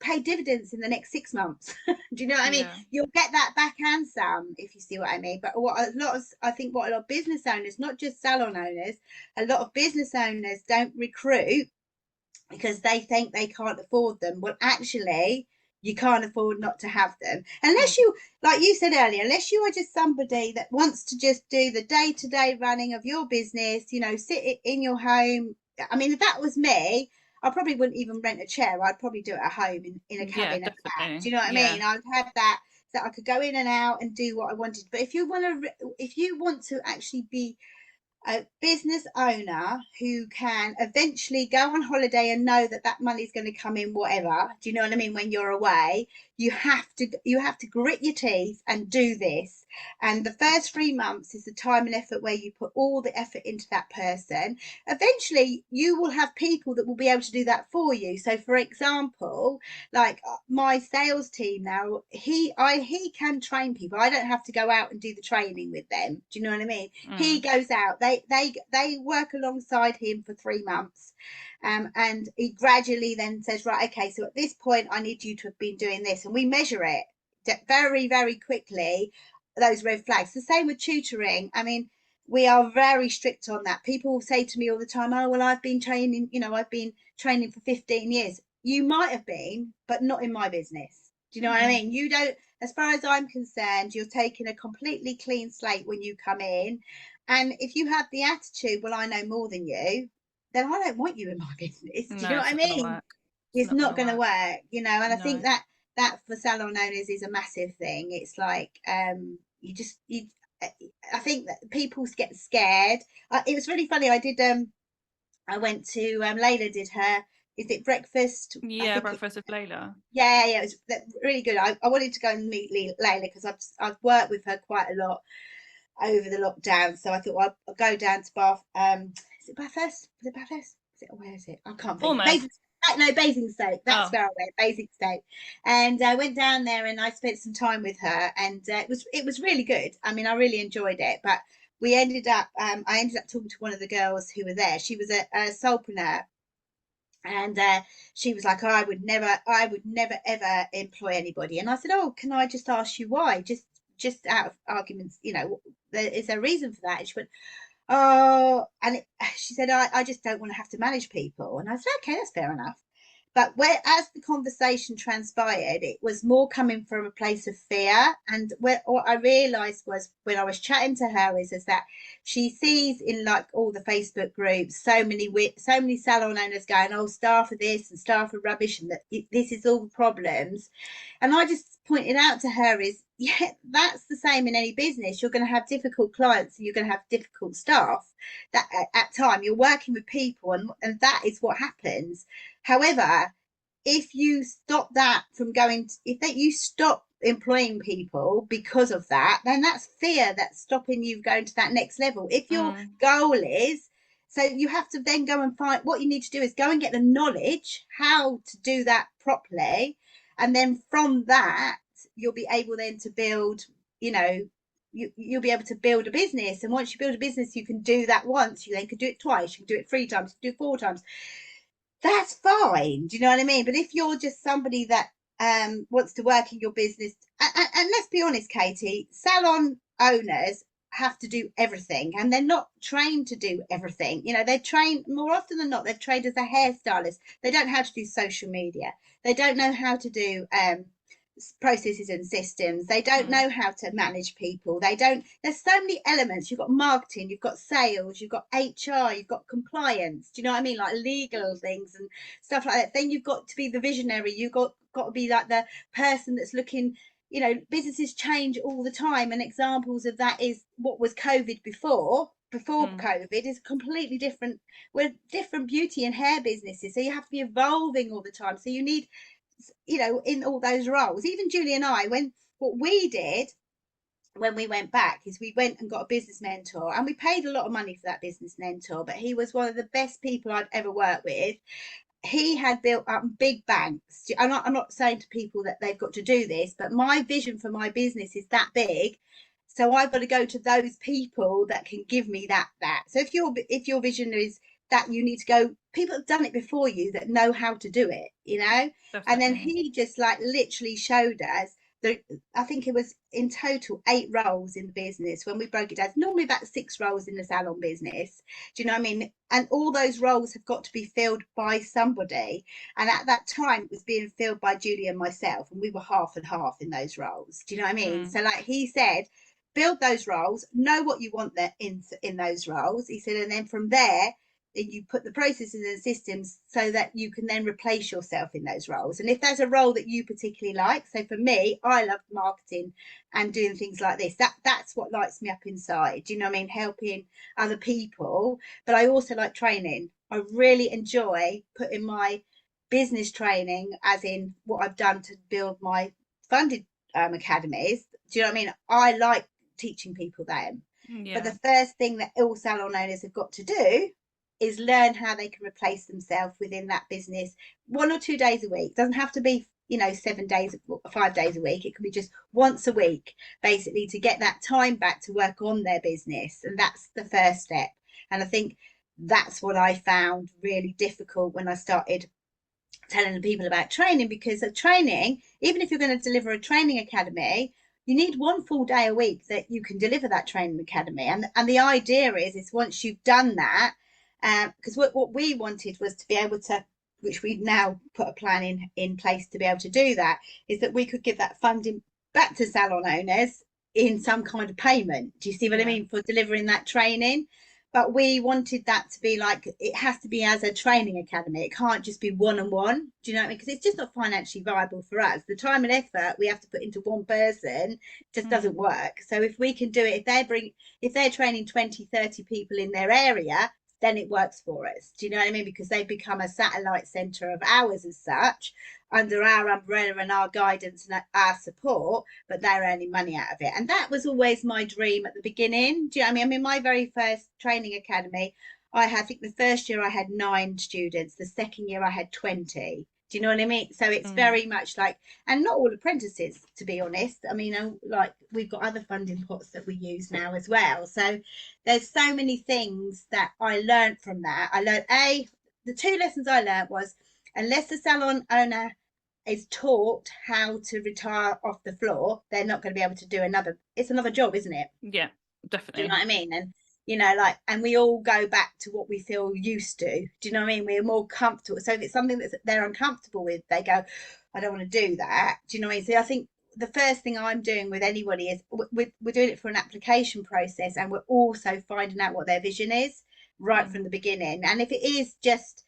pay dividends in the next 6 months. Do you know what I mean? You'll get that back and some, if you see what I mean. But I think what a lot of business owners, not just salon owners, a lot of business owners don't recruit because they think they can't afford them. Well, actually, you can't afford not to have them, unless you, like you said earlier, unless you are just somebody that wants to just do the day-to-day running of your business, you know, sit in your home. I mean, if that was me, I probably wouldn't even rent a chair. I'd probably do it at home in a cabin at the back. Do you know what I mean? I'd have that. that I could go in and out and do what I wanted. But if you want to actually be a business owner who can eventually go on holiday and know that that money's going to come in, whatever, do you know what I mean, when you're away, you have to grit your teeth and do this. And the first 3 months is the time and effort where you put all the effort into that person. Eventually you will have people that will be able to do that for you. So for example, like my sales team now, he can train people. I don't have to go out and do the training with them, do you know what I mean? He goes out, they work alongside him for 3 months, and he gradually then says, right, okay, so at this point I need you to have been doing this, and we measure it very, very quickly, those red flags. The same with tutoring. I mean, we are very strict on that. People say to me all the time, oh well, I've been training for 15 years. You might have been, but not in my business. Do you know what I mean? You don't, as far as I'm concerned, you're taking a completely clean slate when you come in. And if you have the attitude, well, I know more than you, then I don't want you in my business. Do you know what I mean? It's not going to work, you know. And I think that for salon owners is a massive thing. It's like I think that people get scared. It was really funny. I went to Layla did her, is it breakfast? Yeah, breakfast with Layla. Yeah, it was really good. I wanted to go and meet Layla because I've worked with her quite a lot over the lockdown, so I thought, well, I'll go down to Bath. Is it Bathurst? Is it Bathurst? Where is it? I can't think. Basingstoke. That's where I went, Basingstoke. And I went down there and I spent some time with her, and it was really good. I mean, I really enjoyed it. But we ended up, I ended up talking to one of the girls who were there. She was a solopreneur, and she was like, oh, I would never ever employ anybody. And I said, oh, can I just ask you why? Just out of arguments, you know, is there a reason for that? And she went, oh, and she said, I just don't want to have to manage people. And I said, okay, that's fair enough. But as the conversation transpired, it was more coming from a place of fear. And what I realised was, when I was chatting to her, is that she sees in like all the Facebook groups so many salon owners going, oh, staff are this and staff are rubbish, and that this is all problems. And I just pointed out to her is, yeah, that's the same in any business. You're going to have difficult clients and you're going to have difficult staff. That at time you're working with people, and that is what happens. However, if you stop that from going, you stop employing people because of that, then that's fear that's stopping you going to that next level. If your goal is, so you have to then go and find, what you need to do is go and get the knowledge how to do that properly, and then from that you'll be able then to build, you know, you'll be able to build a business. And once you build a business, you can do that once, you then can do it twice, you can do it 3 times, you can do it 4 times. That's fine, do you know what I mean? But if you're just somebody that wants to work in your business, and let's be honest, Katie, salon owners have to do everything, and they're not trained to do everything. You know, they're trained, more often than not, they're trained as a hairstylist. They don't know how to do social media, they don't know how to do processes and systems, they don't know how to manage people, there's so many elements. You've got marketing, you've got sales, you've got HR, you've got compliance, do you know what I mean, like legal things and stuff like that. Then you've got to be the visionary, you've got to be like the person that's looking, you know, businesses change all the time, and examples of that is what was COVID before COVID is completely different. We're different beauty and hair businesses, so you have to be evolving all the time. So you need, you know, in all those roles. Even Julie and I, what we did when we went back is we went and got a business mentor, and we paid a lot of money for that business mentor, but he was one of the best people I've ever worked with. He had built up big banks. I'm not saying to people that they've got to do this, but my vision for my business is that big, so I've got to go to those people that can give me that. So if your vision is that, you need to go, people have done it before you that know how to do it, you know. Definitely. And then he just like literally showed us that, I think it was in total 8 roles in the business. When we broke it down, normally about 6 roles in the salon business, do you know what I mean? And all those roles have got to be filled by somebody, and at that time it was being filled by Julie and myself, and we were half and half in those roles, do you know what I mean? So like he said, build those roles, know what you want there in those roles, he said, and then from there you put the processes and systems so that you can then replace yourself in those roles. And if there's a role that you particularly like, so for me, I love marketing and doing things like this. That's what lights me up inside. Do you know what I mean? Helping other people. But I also like training. I really enjoy putting my business training, as in what I've done to build my funded academies. Do you know what I mean? I like teaching people them. But the first thing that all salon owners have got to do is learn how they can replace themselves within that business 1 or 2 days a week. It doesn't have to be, 7 days, 5 days a week. It can be just once a week, basically, to get that time back to work on their business. And that's the first step. And I think that's what I found really difficult when I started telling people about training, because a training, even if you're going to deliver a training academy, you need 1 full day a week that you can deliver that training academy. And the idea is once you've done that, because what we wanted was to be able to, which we've now put a plan in place to be able to do that, is that we could give that funding back to salon owners in some kind of payment. Do you see what I mean? For delivering that training. But we wanted that to be like, it has to be as a training academy. It can't just be one-on-one. Do you know what I mean? Because it's just not financially viable for us. The time and effort we have to put into one person just doesn't work. So if we can do it, if they're training 20, 30 people in their area, then it works for us. Do you know what I mean? Because they've become a satellite centre of ours as such, under our umbrella and our guidance and our support, but they're earning money out of it. And that was always my dream at the beginning. Do you know what I mean? My very first training academy, I think the first year I had 9 students, the second year I had 20. Do you know what I mean? So it's very much like, and not all apprentices, to be honest. I mean, like, we've got other funding pots that we use now as well. So there's so many things that I learned from that. I learned, the 2 lessons I learned was, unless the salon owner is taught how to retire off the floor, they're not going to be able to do it's another job, isn't it? Yeah, definitely. Do you know what I mean? And and we all go back to what we feel used to. Do you know what I mean? We're more comfortable. So if it's something that they're uncomfortable with, they go, I don't want to do that. Do you know what I mean? So I think the first thing I'm doing with anybody is we're doing it for an application process, and we're also finding out what their vision is right from the beginning. And if it is just,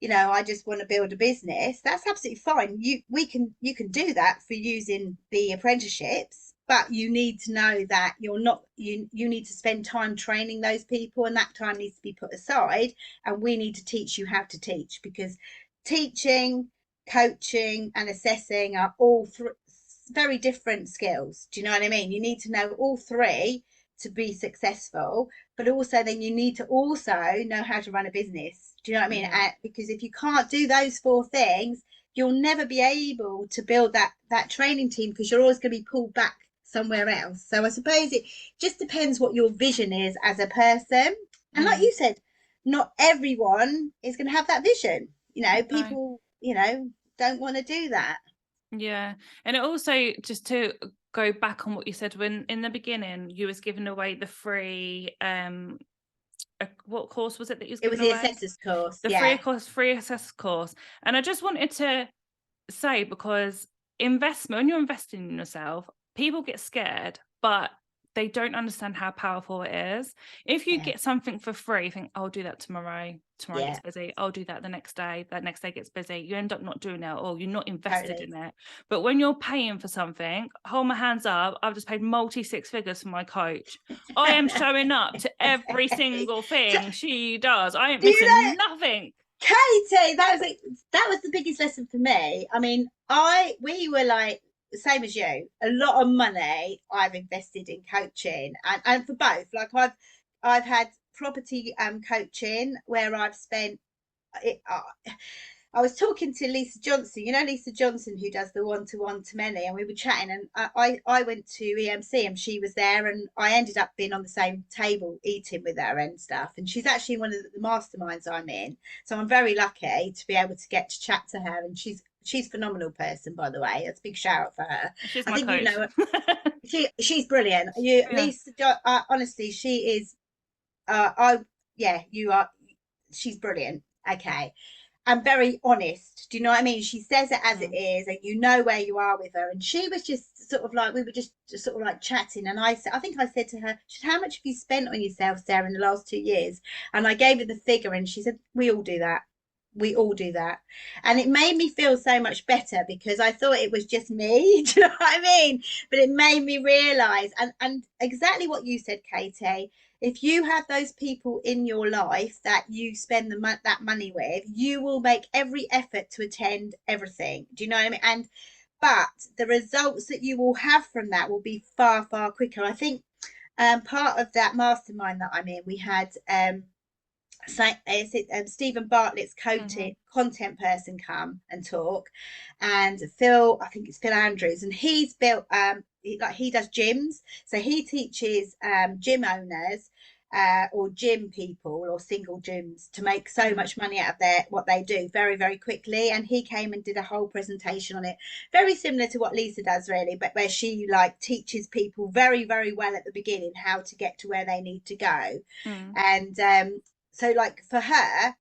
I just want to build a business, that's absolutely fine. You can do that for using the apprenticeships, but you need to know that you need to spend time training those people, and that time needs to be put aside, and we need to teach you how to teach, because teaching, coaching and assessing are all very different skills. Do you know what I mean? You need to know all 3 to be successful, but also then you need to also know how to run a business. Do you know what I mean? Because if you can't do those 4 things, you'll never be able to build that training team, because you're always going to be pulled back somewhere else. So I suppose it just depends what your vision is as a person. And like you said, not everyone is going to have that vision. People, don't want to do that. Yeah. And it also, just to go back on what you said, when in the beginning you was giving away the free what course was it that you was giving away? It was the assessors course. The free assessors course. And I just wanted to say, because when you're investing in yourself, people get scared, but they don't understand how powerful it is. If you get something for free, you think, I'll do that tomorrow gets busy, I'll do that the next day, that next day gets busy, you end up not doing it, or you're not invested in it. But when you're paying for something, hold my hands up, I've just paid multi 6 figures for my coach. I am showing up to every single thing she does. I ain't missing nothing. Katie, that was the biggest lesson for me. I mean, we were like, same as you, a lot of money I've invested in coaching, and for both. Like I've had property coaching where I've spent it. I was talking to Lisa Johnson, Lisa Johnson, who does the one-to-one to many, and we were chatting, and I went to EMC and she was there, and I ended up being on the same table eating with her and stuff. And she's actually one of the masterminds I'm in, so I'm very lucky to be able to get to chat to her. And she's a phenomenal person, by the way. It's a big shout out for her. She's my coach. She's brilliant. Lisa, honestly, she is. You are. She's brilliant. Okay. and very honest. Do you know what I mean? She says it as it Mm. is, and you know where you are with her. And she was just sort of like, we were just sort of like chatting. And I said, I think I said to her, she said, how much have you spent on yourself, Sarah, in the last 2 years? And I gave her the figure, and she said, we all do that. We all do that. And it made me feel so much better because I thought it was just me. Do you know what I mean? But it made me realise, and exactly what you said, Katie, if you have those people in your life that you spend that money with, you will make every effort to attend everything. Do you know what I mean? And but the results that you will have from that will be far, far quicker. I think part of that mastermind that I'm in, we had Stephen Bartlett's content person come and talk, and Phil, I think it's Phil Andrews, and he's built he does gyms, so he teaches gym owners or gym people or single gyms to make so much money out of what they do very, very quickly. And he came and did a whole presentation on it, very similar to what Lisa does really, but where she like teaches people very, very well at the beginning how to get to where they need to go. And so like for her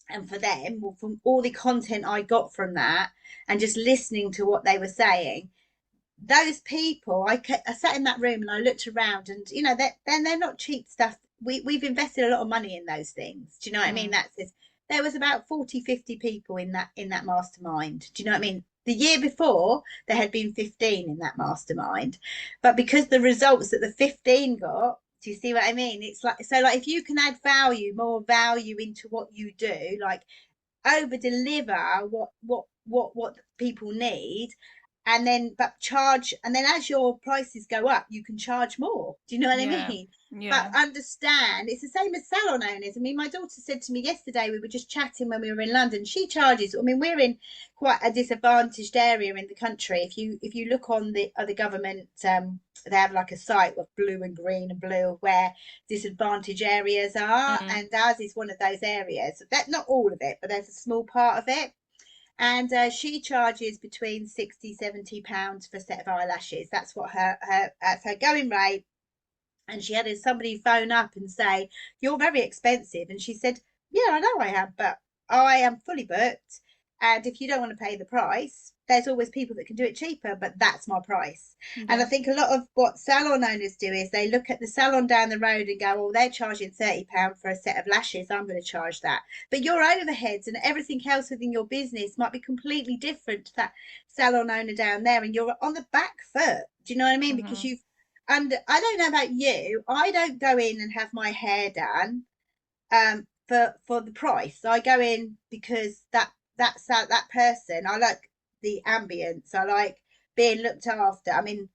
and for them, well, from all the content I got from that and just listening to what they were saying, those people, I sat in that room and I looked around, and you know, they're not cheap stuff. We've invested a lot of money in those things. Do you know what I mean? There was about 40-50 people in that mastermind. Do you know what I mean? The year before there had been 15 in that mastermind, but because the results that the 15 got, do you see what I mean? It's like, so like if you can add more value into what you do, like over deliver what people need, and then but charge, and then as your prices go up you can charge more. Do you know what I mean? But understand it's the same as salon owners. I mean, my daughter said to me yesterday, we were just chatting when we were in London, she charges, I mean, we're in quite a disadvantaged area in the country. If you look on the government, they have like a site with blue and green and blue where disadvantaged areas are, and ours is one of those areas. That, not all of it, but there's a small part of it. And she charges between £60-70 for a set of eyelashes. That's what her going rate. And she had somebody phone up and say, you're very expensive. And she said, yeah, I know I am, but I am fully booked. And if you don't want to pay the price, there's always people that can do it cheaper, but that's my price. And I think a lot of what salon owners do is they look at the salon down the road and go, oh, they're charging £30 for a set of lashes, I'm going to charge that. But your overheads and everything else within your business might be completely different to that salon owner down there, and you're on the back foot. Do you know what I mean? Because you've, and I don't know about you, I don't go in and have my hair done for the price. I go in because that person, I like the ambience, I like being looked after. I mean,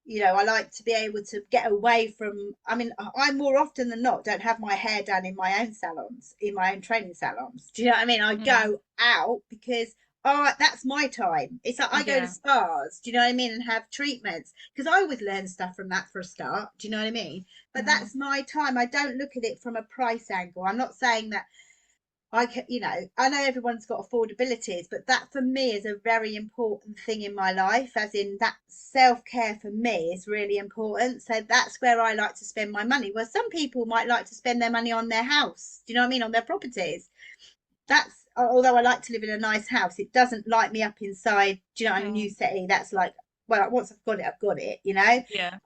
you know, I like to be able to get away from, I mean, I more often than not don't have my hair done in my own salons, in my own training salons. Do you know what I mean? I go out because that's my time. It's like I go to spas, do you know what I mean, and have treatments, because I always learn stuff from that for a start. Do you know what I mean? But that's my time. I don't look at it from a price angle. I'm not saying that you know, I know everyone's got affordabilities, but that for me is a very important thing in my life, as in that self-care for me is really important. So that's where I like to spend my money. Well, some people might like to spend their money on their house, do you know what I mean, on their properties. That's, although I like to live in a nice house, it doesn't light me up inside. Do you know, a new city, that's like, well, once I've got it, you know.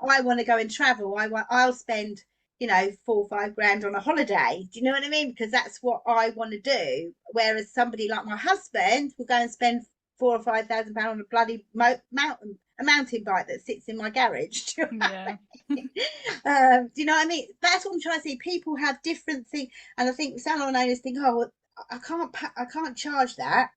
I want to go and travel. I'll spend, you know, 4 or 5 grand on a holiday. Do you know what I mean? Because that's what I want to do. Whereas somebody like my husband will go and spend £4,000 or £5,000 on a bloody mountain bike that sits in my garage. Do you know what I mean? Do you know what I mean? That's what I'm trying to see. People have different things, and I think salon owners think, oh, well, I can't charge that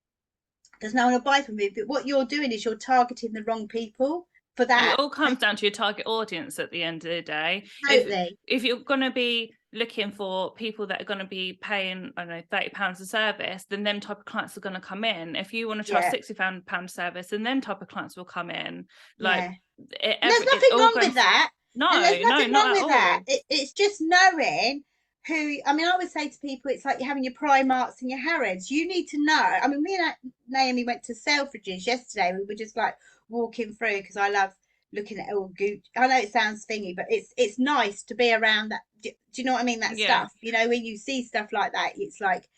because no one will buy from me. But what you're doing is you're targeting the wrong people for that. It all comes down to your target audience at the end of the day. Totally. If you're going to be looking for people that are going to be paying, I don't know, £30 a service, then them type of clients are going to come in. If you want to charge £60 service, then them type of clients will come in. Like, there's nothing wrong with that. No, there's nothing wrong with that. All. It's just knowing who. I mean, I always say to people, it's like you're having your Primarks and your Harrods. You need to know. I mean, me and Naomi went to Selfridges yesterday. We were just like walking through because I love looking at all Gucci. I know it sounds thingy, but it's nice to be around that. Do you know what I mean? That stuff. You know, when you see stuff like that, it's like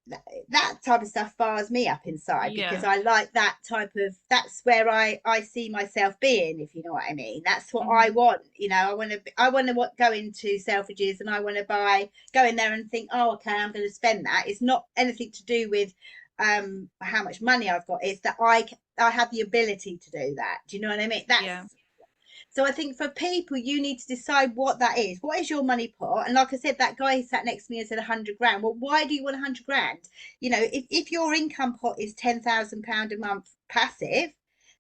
that type of stuff fires me up inside, because Yeah. I like that type of, that's where I see myself being, if you know what I mean. That's what I Mhm. want, you know. I want to go into Selfridges and I want to go in there and think, oh, okay, I'm going to spend that. It's not anything to do with how much money I've got. It's that I have the ability to do that. Do you know what I mean? That's Yeah. So I think for people, you need to decide what that is. What is your money pot? And like I said, that guy who sat next to me and said 100 grand. Well, why do you want 100 grand? You know, if your income pot is £10,000 a month passive,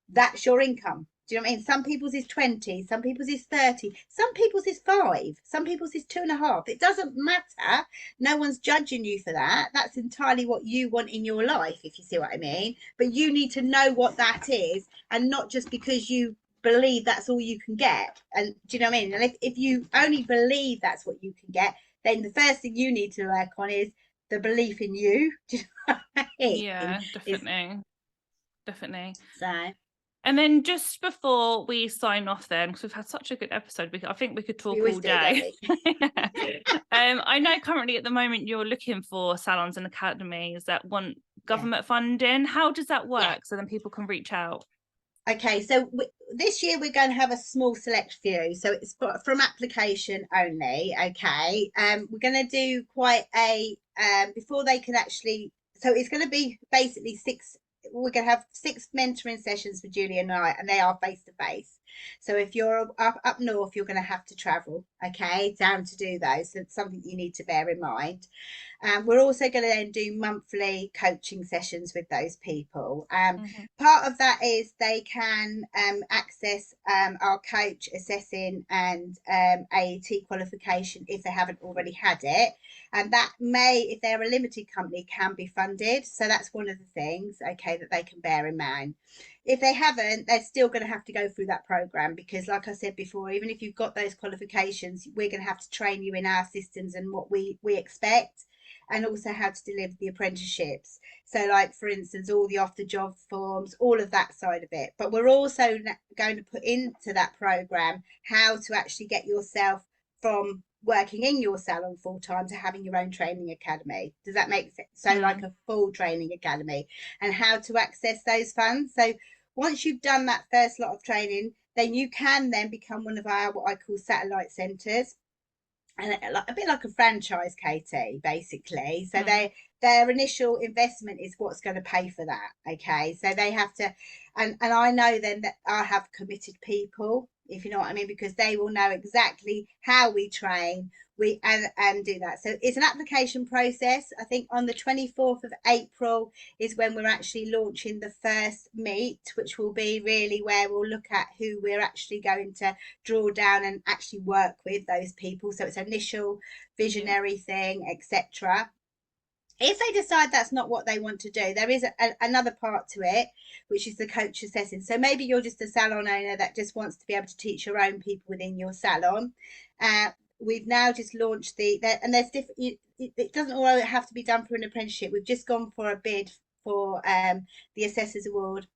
that's your income. Do you know what I mean? Some people's is 20, some people's is 30, some people's is 5, some people's is 2.5. It doesn't matter. No one's judging you for that. That's entirely what you want in your life, if you see what I mean. But you need to know what that is, and not just because you believe that's all you can get. And do you know what I mean? And if you only believe that's what you can get, then the first thing you need to work on is the belief in you. Do you know what I mean? Yeah, Is definitely. Definitely. so And then just before we sign off then, because we've had such a good episode, I think we could we talk always all do, don't day. we? Yeah. I know currently at the moment you're looking for salons and academies that want Yeah. government funding. How does that Yeah. work so then people can reach out? Okay, so this year we're going to have a small select few, so it's from application only. Okay, we're going to do quite a before they can actually. So it's going to be basically 6. We're going to have 6 mentoring sessions for Julie and I, and they are face to face. So if you're up north, you're going to have to travel, okay, down to do those. So it's something you need to bear in mind. We're also going to then do monthly coaching sessions with those people. Mhm. Part of that is they can access our coach assessing and AET qualification if they haven't already had it. And that may, if they're a limited company, can be funded. So that's one of the things, okay, that they can bear in mind. If they haven't, they're still going to have to go through that program, because like I said before, even if you've got those qualifications, we're going to have to train you in our systems and what we expect, and also how to deliver the apprenticeships. So, like, for instance, all the off the job forms, all of that side of it. But we're also going to put into that program how to actually get yourself from working in your salon full time to having your own training academy. Does that make sense? So, like a full training academy, and how to access those funds. So, once you've done that first lot of training, then you can then become one of our what I call satellite centres, and a bit like a franchise, Katie, basically. So their initial investment is what's going to pay for that. Okay, so they have to, and I know then that I have committed people, if you know what I mean, because they will know exactly how we train, and do that. So it's an application process. I think on the 24th of April is when we're actually launching the first meet, which will be really where we'll look at who we're actually going to draw down and actually work with those people. So it's initial visionary thing, etc. If they decide that's not what they want to do, there is another part to it, which is the coach assessing. So maybe you're just a salon owner that just wants to be able to teach your own people within your salon. We've now just launched and there's different. It doesn't all have to be done for an apprenticeship. We've just gone for a bid for the Assessors Award,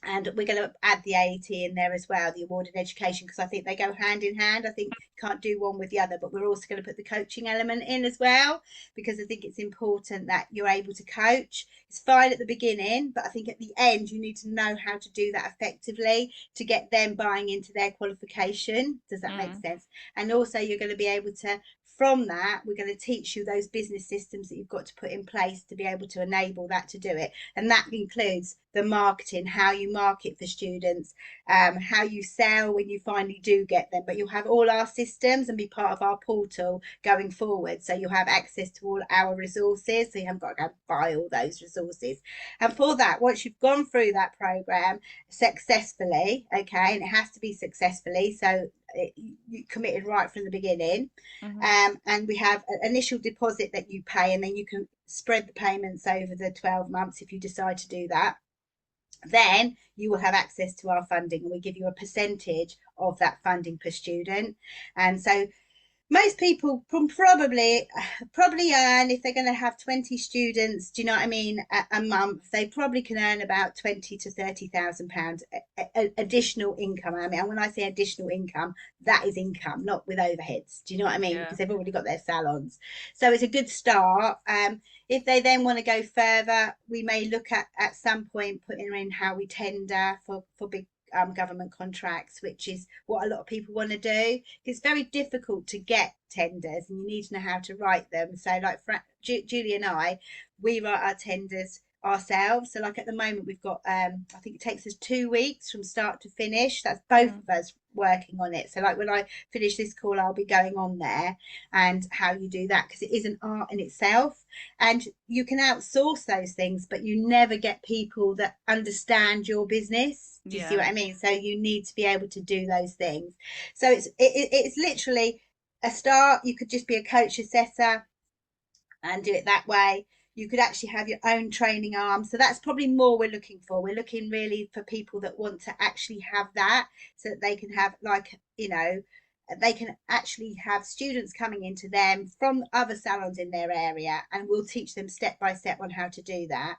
and we're going to add the AET in there as well, the award in education, because I think they go hand in hand. I think you can't do one with the other, but we're also going to put the coaching element in as well, because I think it's important that you're able to coach. It's fine at the beginning, but I think at the end you need to know how to do that effectively to get them buying into their qualification. Does that make sense? And also you're going to be able to, from that, we're going to teach you those business systems that you've got to put in place to be able to enable that to do it. And that includes the marketing, how you market for students, how you sell when you finally do get them. But you'll have all our systems and be part of our portal going forward. So you'll have access to all our resources. So you haven't got to go buy all those resources. And for that, once you've gone through that program successfully, okay, and it has to be successfully, so you committed right from the beginning. And we have an initial deposit that you pay, and then you can spread the payments over the 12 months if you decide to do that. Then you will have access to our funding, and we give you a percentage of that funding per student. And so most people probably earn, if they're going to have 20 students, do you know what I mean, a month, they probably can earn about 20 to 30,000 pounds additional income. I mean, and when I say additional income, that is income, not with overheads, do you know what I mean, because they've already got their salons. So it's a good start. If they then want to go further, we may look at some point putting in how we tender for big government contracts, which is what a lot of people want to do. It's very difficult to get tenders and you need to know how to write them. So like Julie and we write our tenders ourselves. So like at the moment we've got I think it takes us 2 weeks from start to finish. That's both of us working on it. So like when I finish this call, I'll be going on there and how you do that, because it is an art in itself, and you can outsource those things, but you never get people that understand your business. Do you see what I mean? So you need to be able to do those things. So it's literally a start. You could just be a coach assessor and do it that way. You could actually have your own training arm. So that's probably more we're looking for. We're looking really for people that want to actually have that, so that they can have, like, you know, they can actually have students coming into them from other salons in their area, and we'll teach them step by step on how to do that.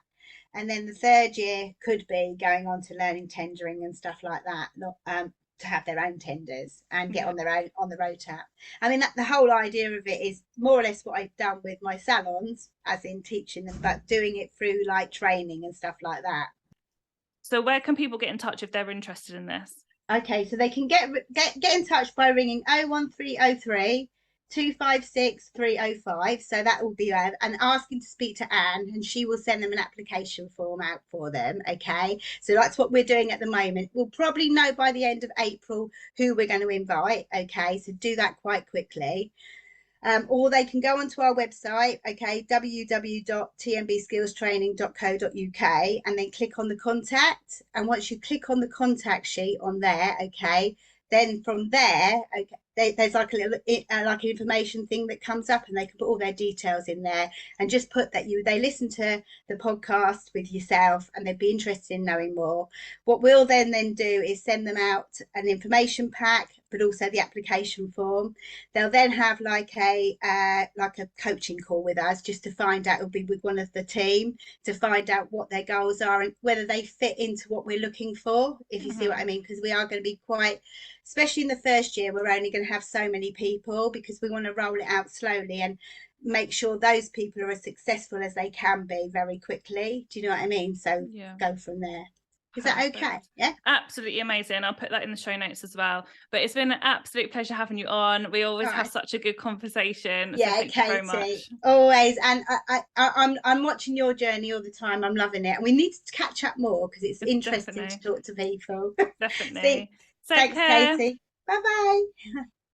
And then the third year could be going on to learning tendering and stuff like that, not to have their own tenders and get on their own on the rota. I mean, that the whole idea of it is more or less what I've done with my salons, as in teaching them, but doing it through like training and stuff like that. So where can people get in touch if they're interested in this? Okay, so they can get in touch by ringing 01303 256 305. So that will be and asking to speak to Anne, and she will send them an application form out for them. Okay, so that's what we're doing at the moment. We'll probably know by the end of April who we're going to invite. Okay, so do that quite quickly. Or they can go onto our website, okay, www.tmbskillstraining.co.uk, and then click on the contact. And once you click on the contact sheet on there, okay, then from there, okay, there's like a little like an information thing that comes up, and they can put all their details in there and just put that they listen to the podcast with yourself and they'd be interested in knowing more. What we'll then do is send them out an information pack, but also the application form. They'll then have like a coaching call with us, just to find out. It'll be with one of the team to find out what their goals are and whether they fit into what we're looking for, if you see what I mean, because we are going to be quite, especially in the first year, we're only going to have so many people, because we want to roll it out slowly and make sure those people are as successful as they can be very quickly. Do you know what I mean? So go from there. Is that okay? Yeah, absolutely amazing. I'll put that in the show notes as well. But it's been an absolute pleasure having you on. We always have such a good conversation. Yeah, so thank you very much. Always. And I'm watching your journey all the time. I'm loving it, and we need to catch up more, because it's interesting to talk to people. Definitely. Thanks, Katie. Bye bye.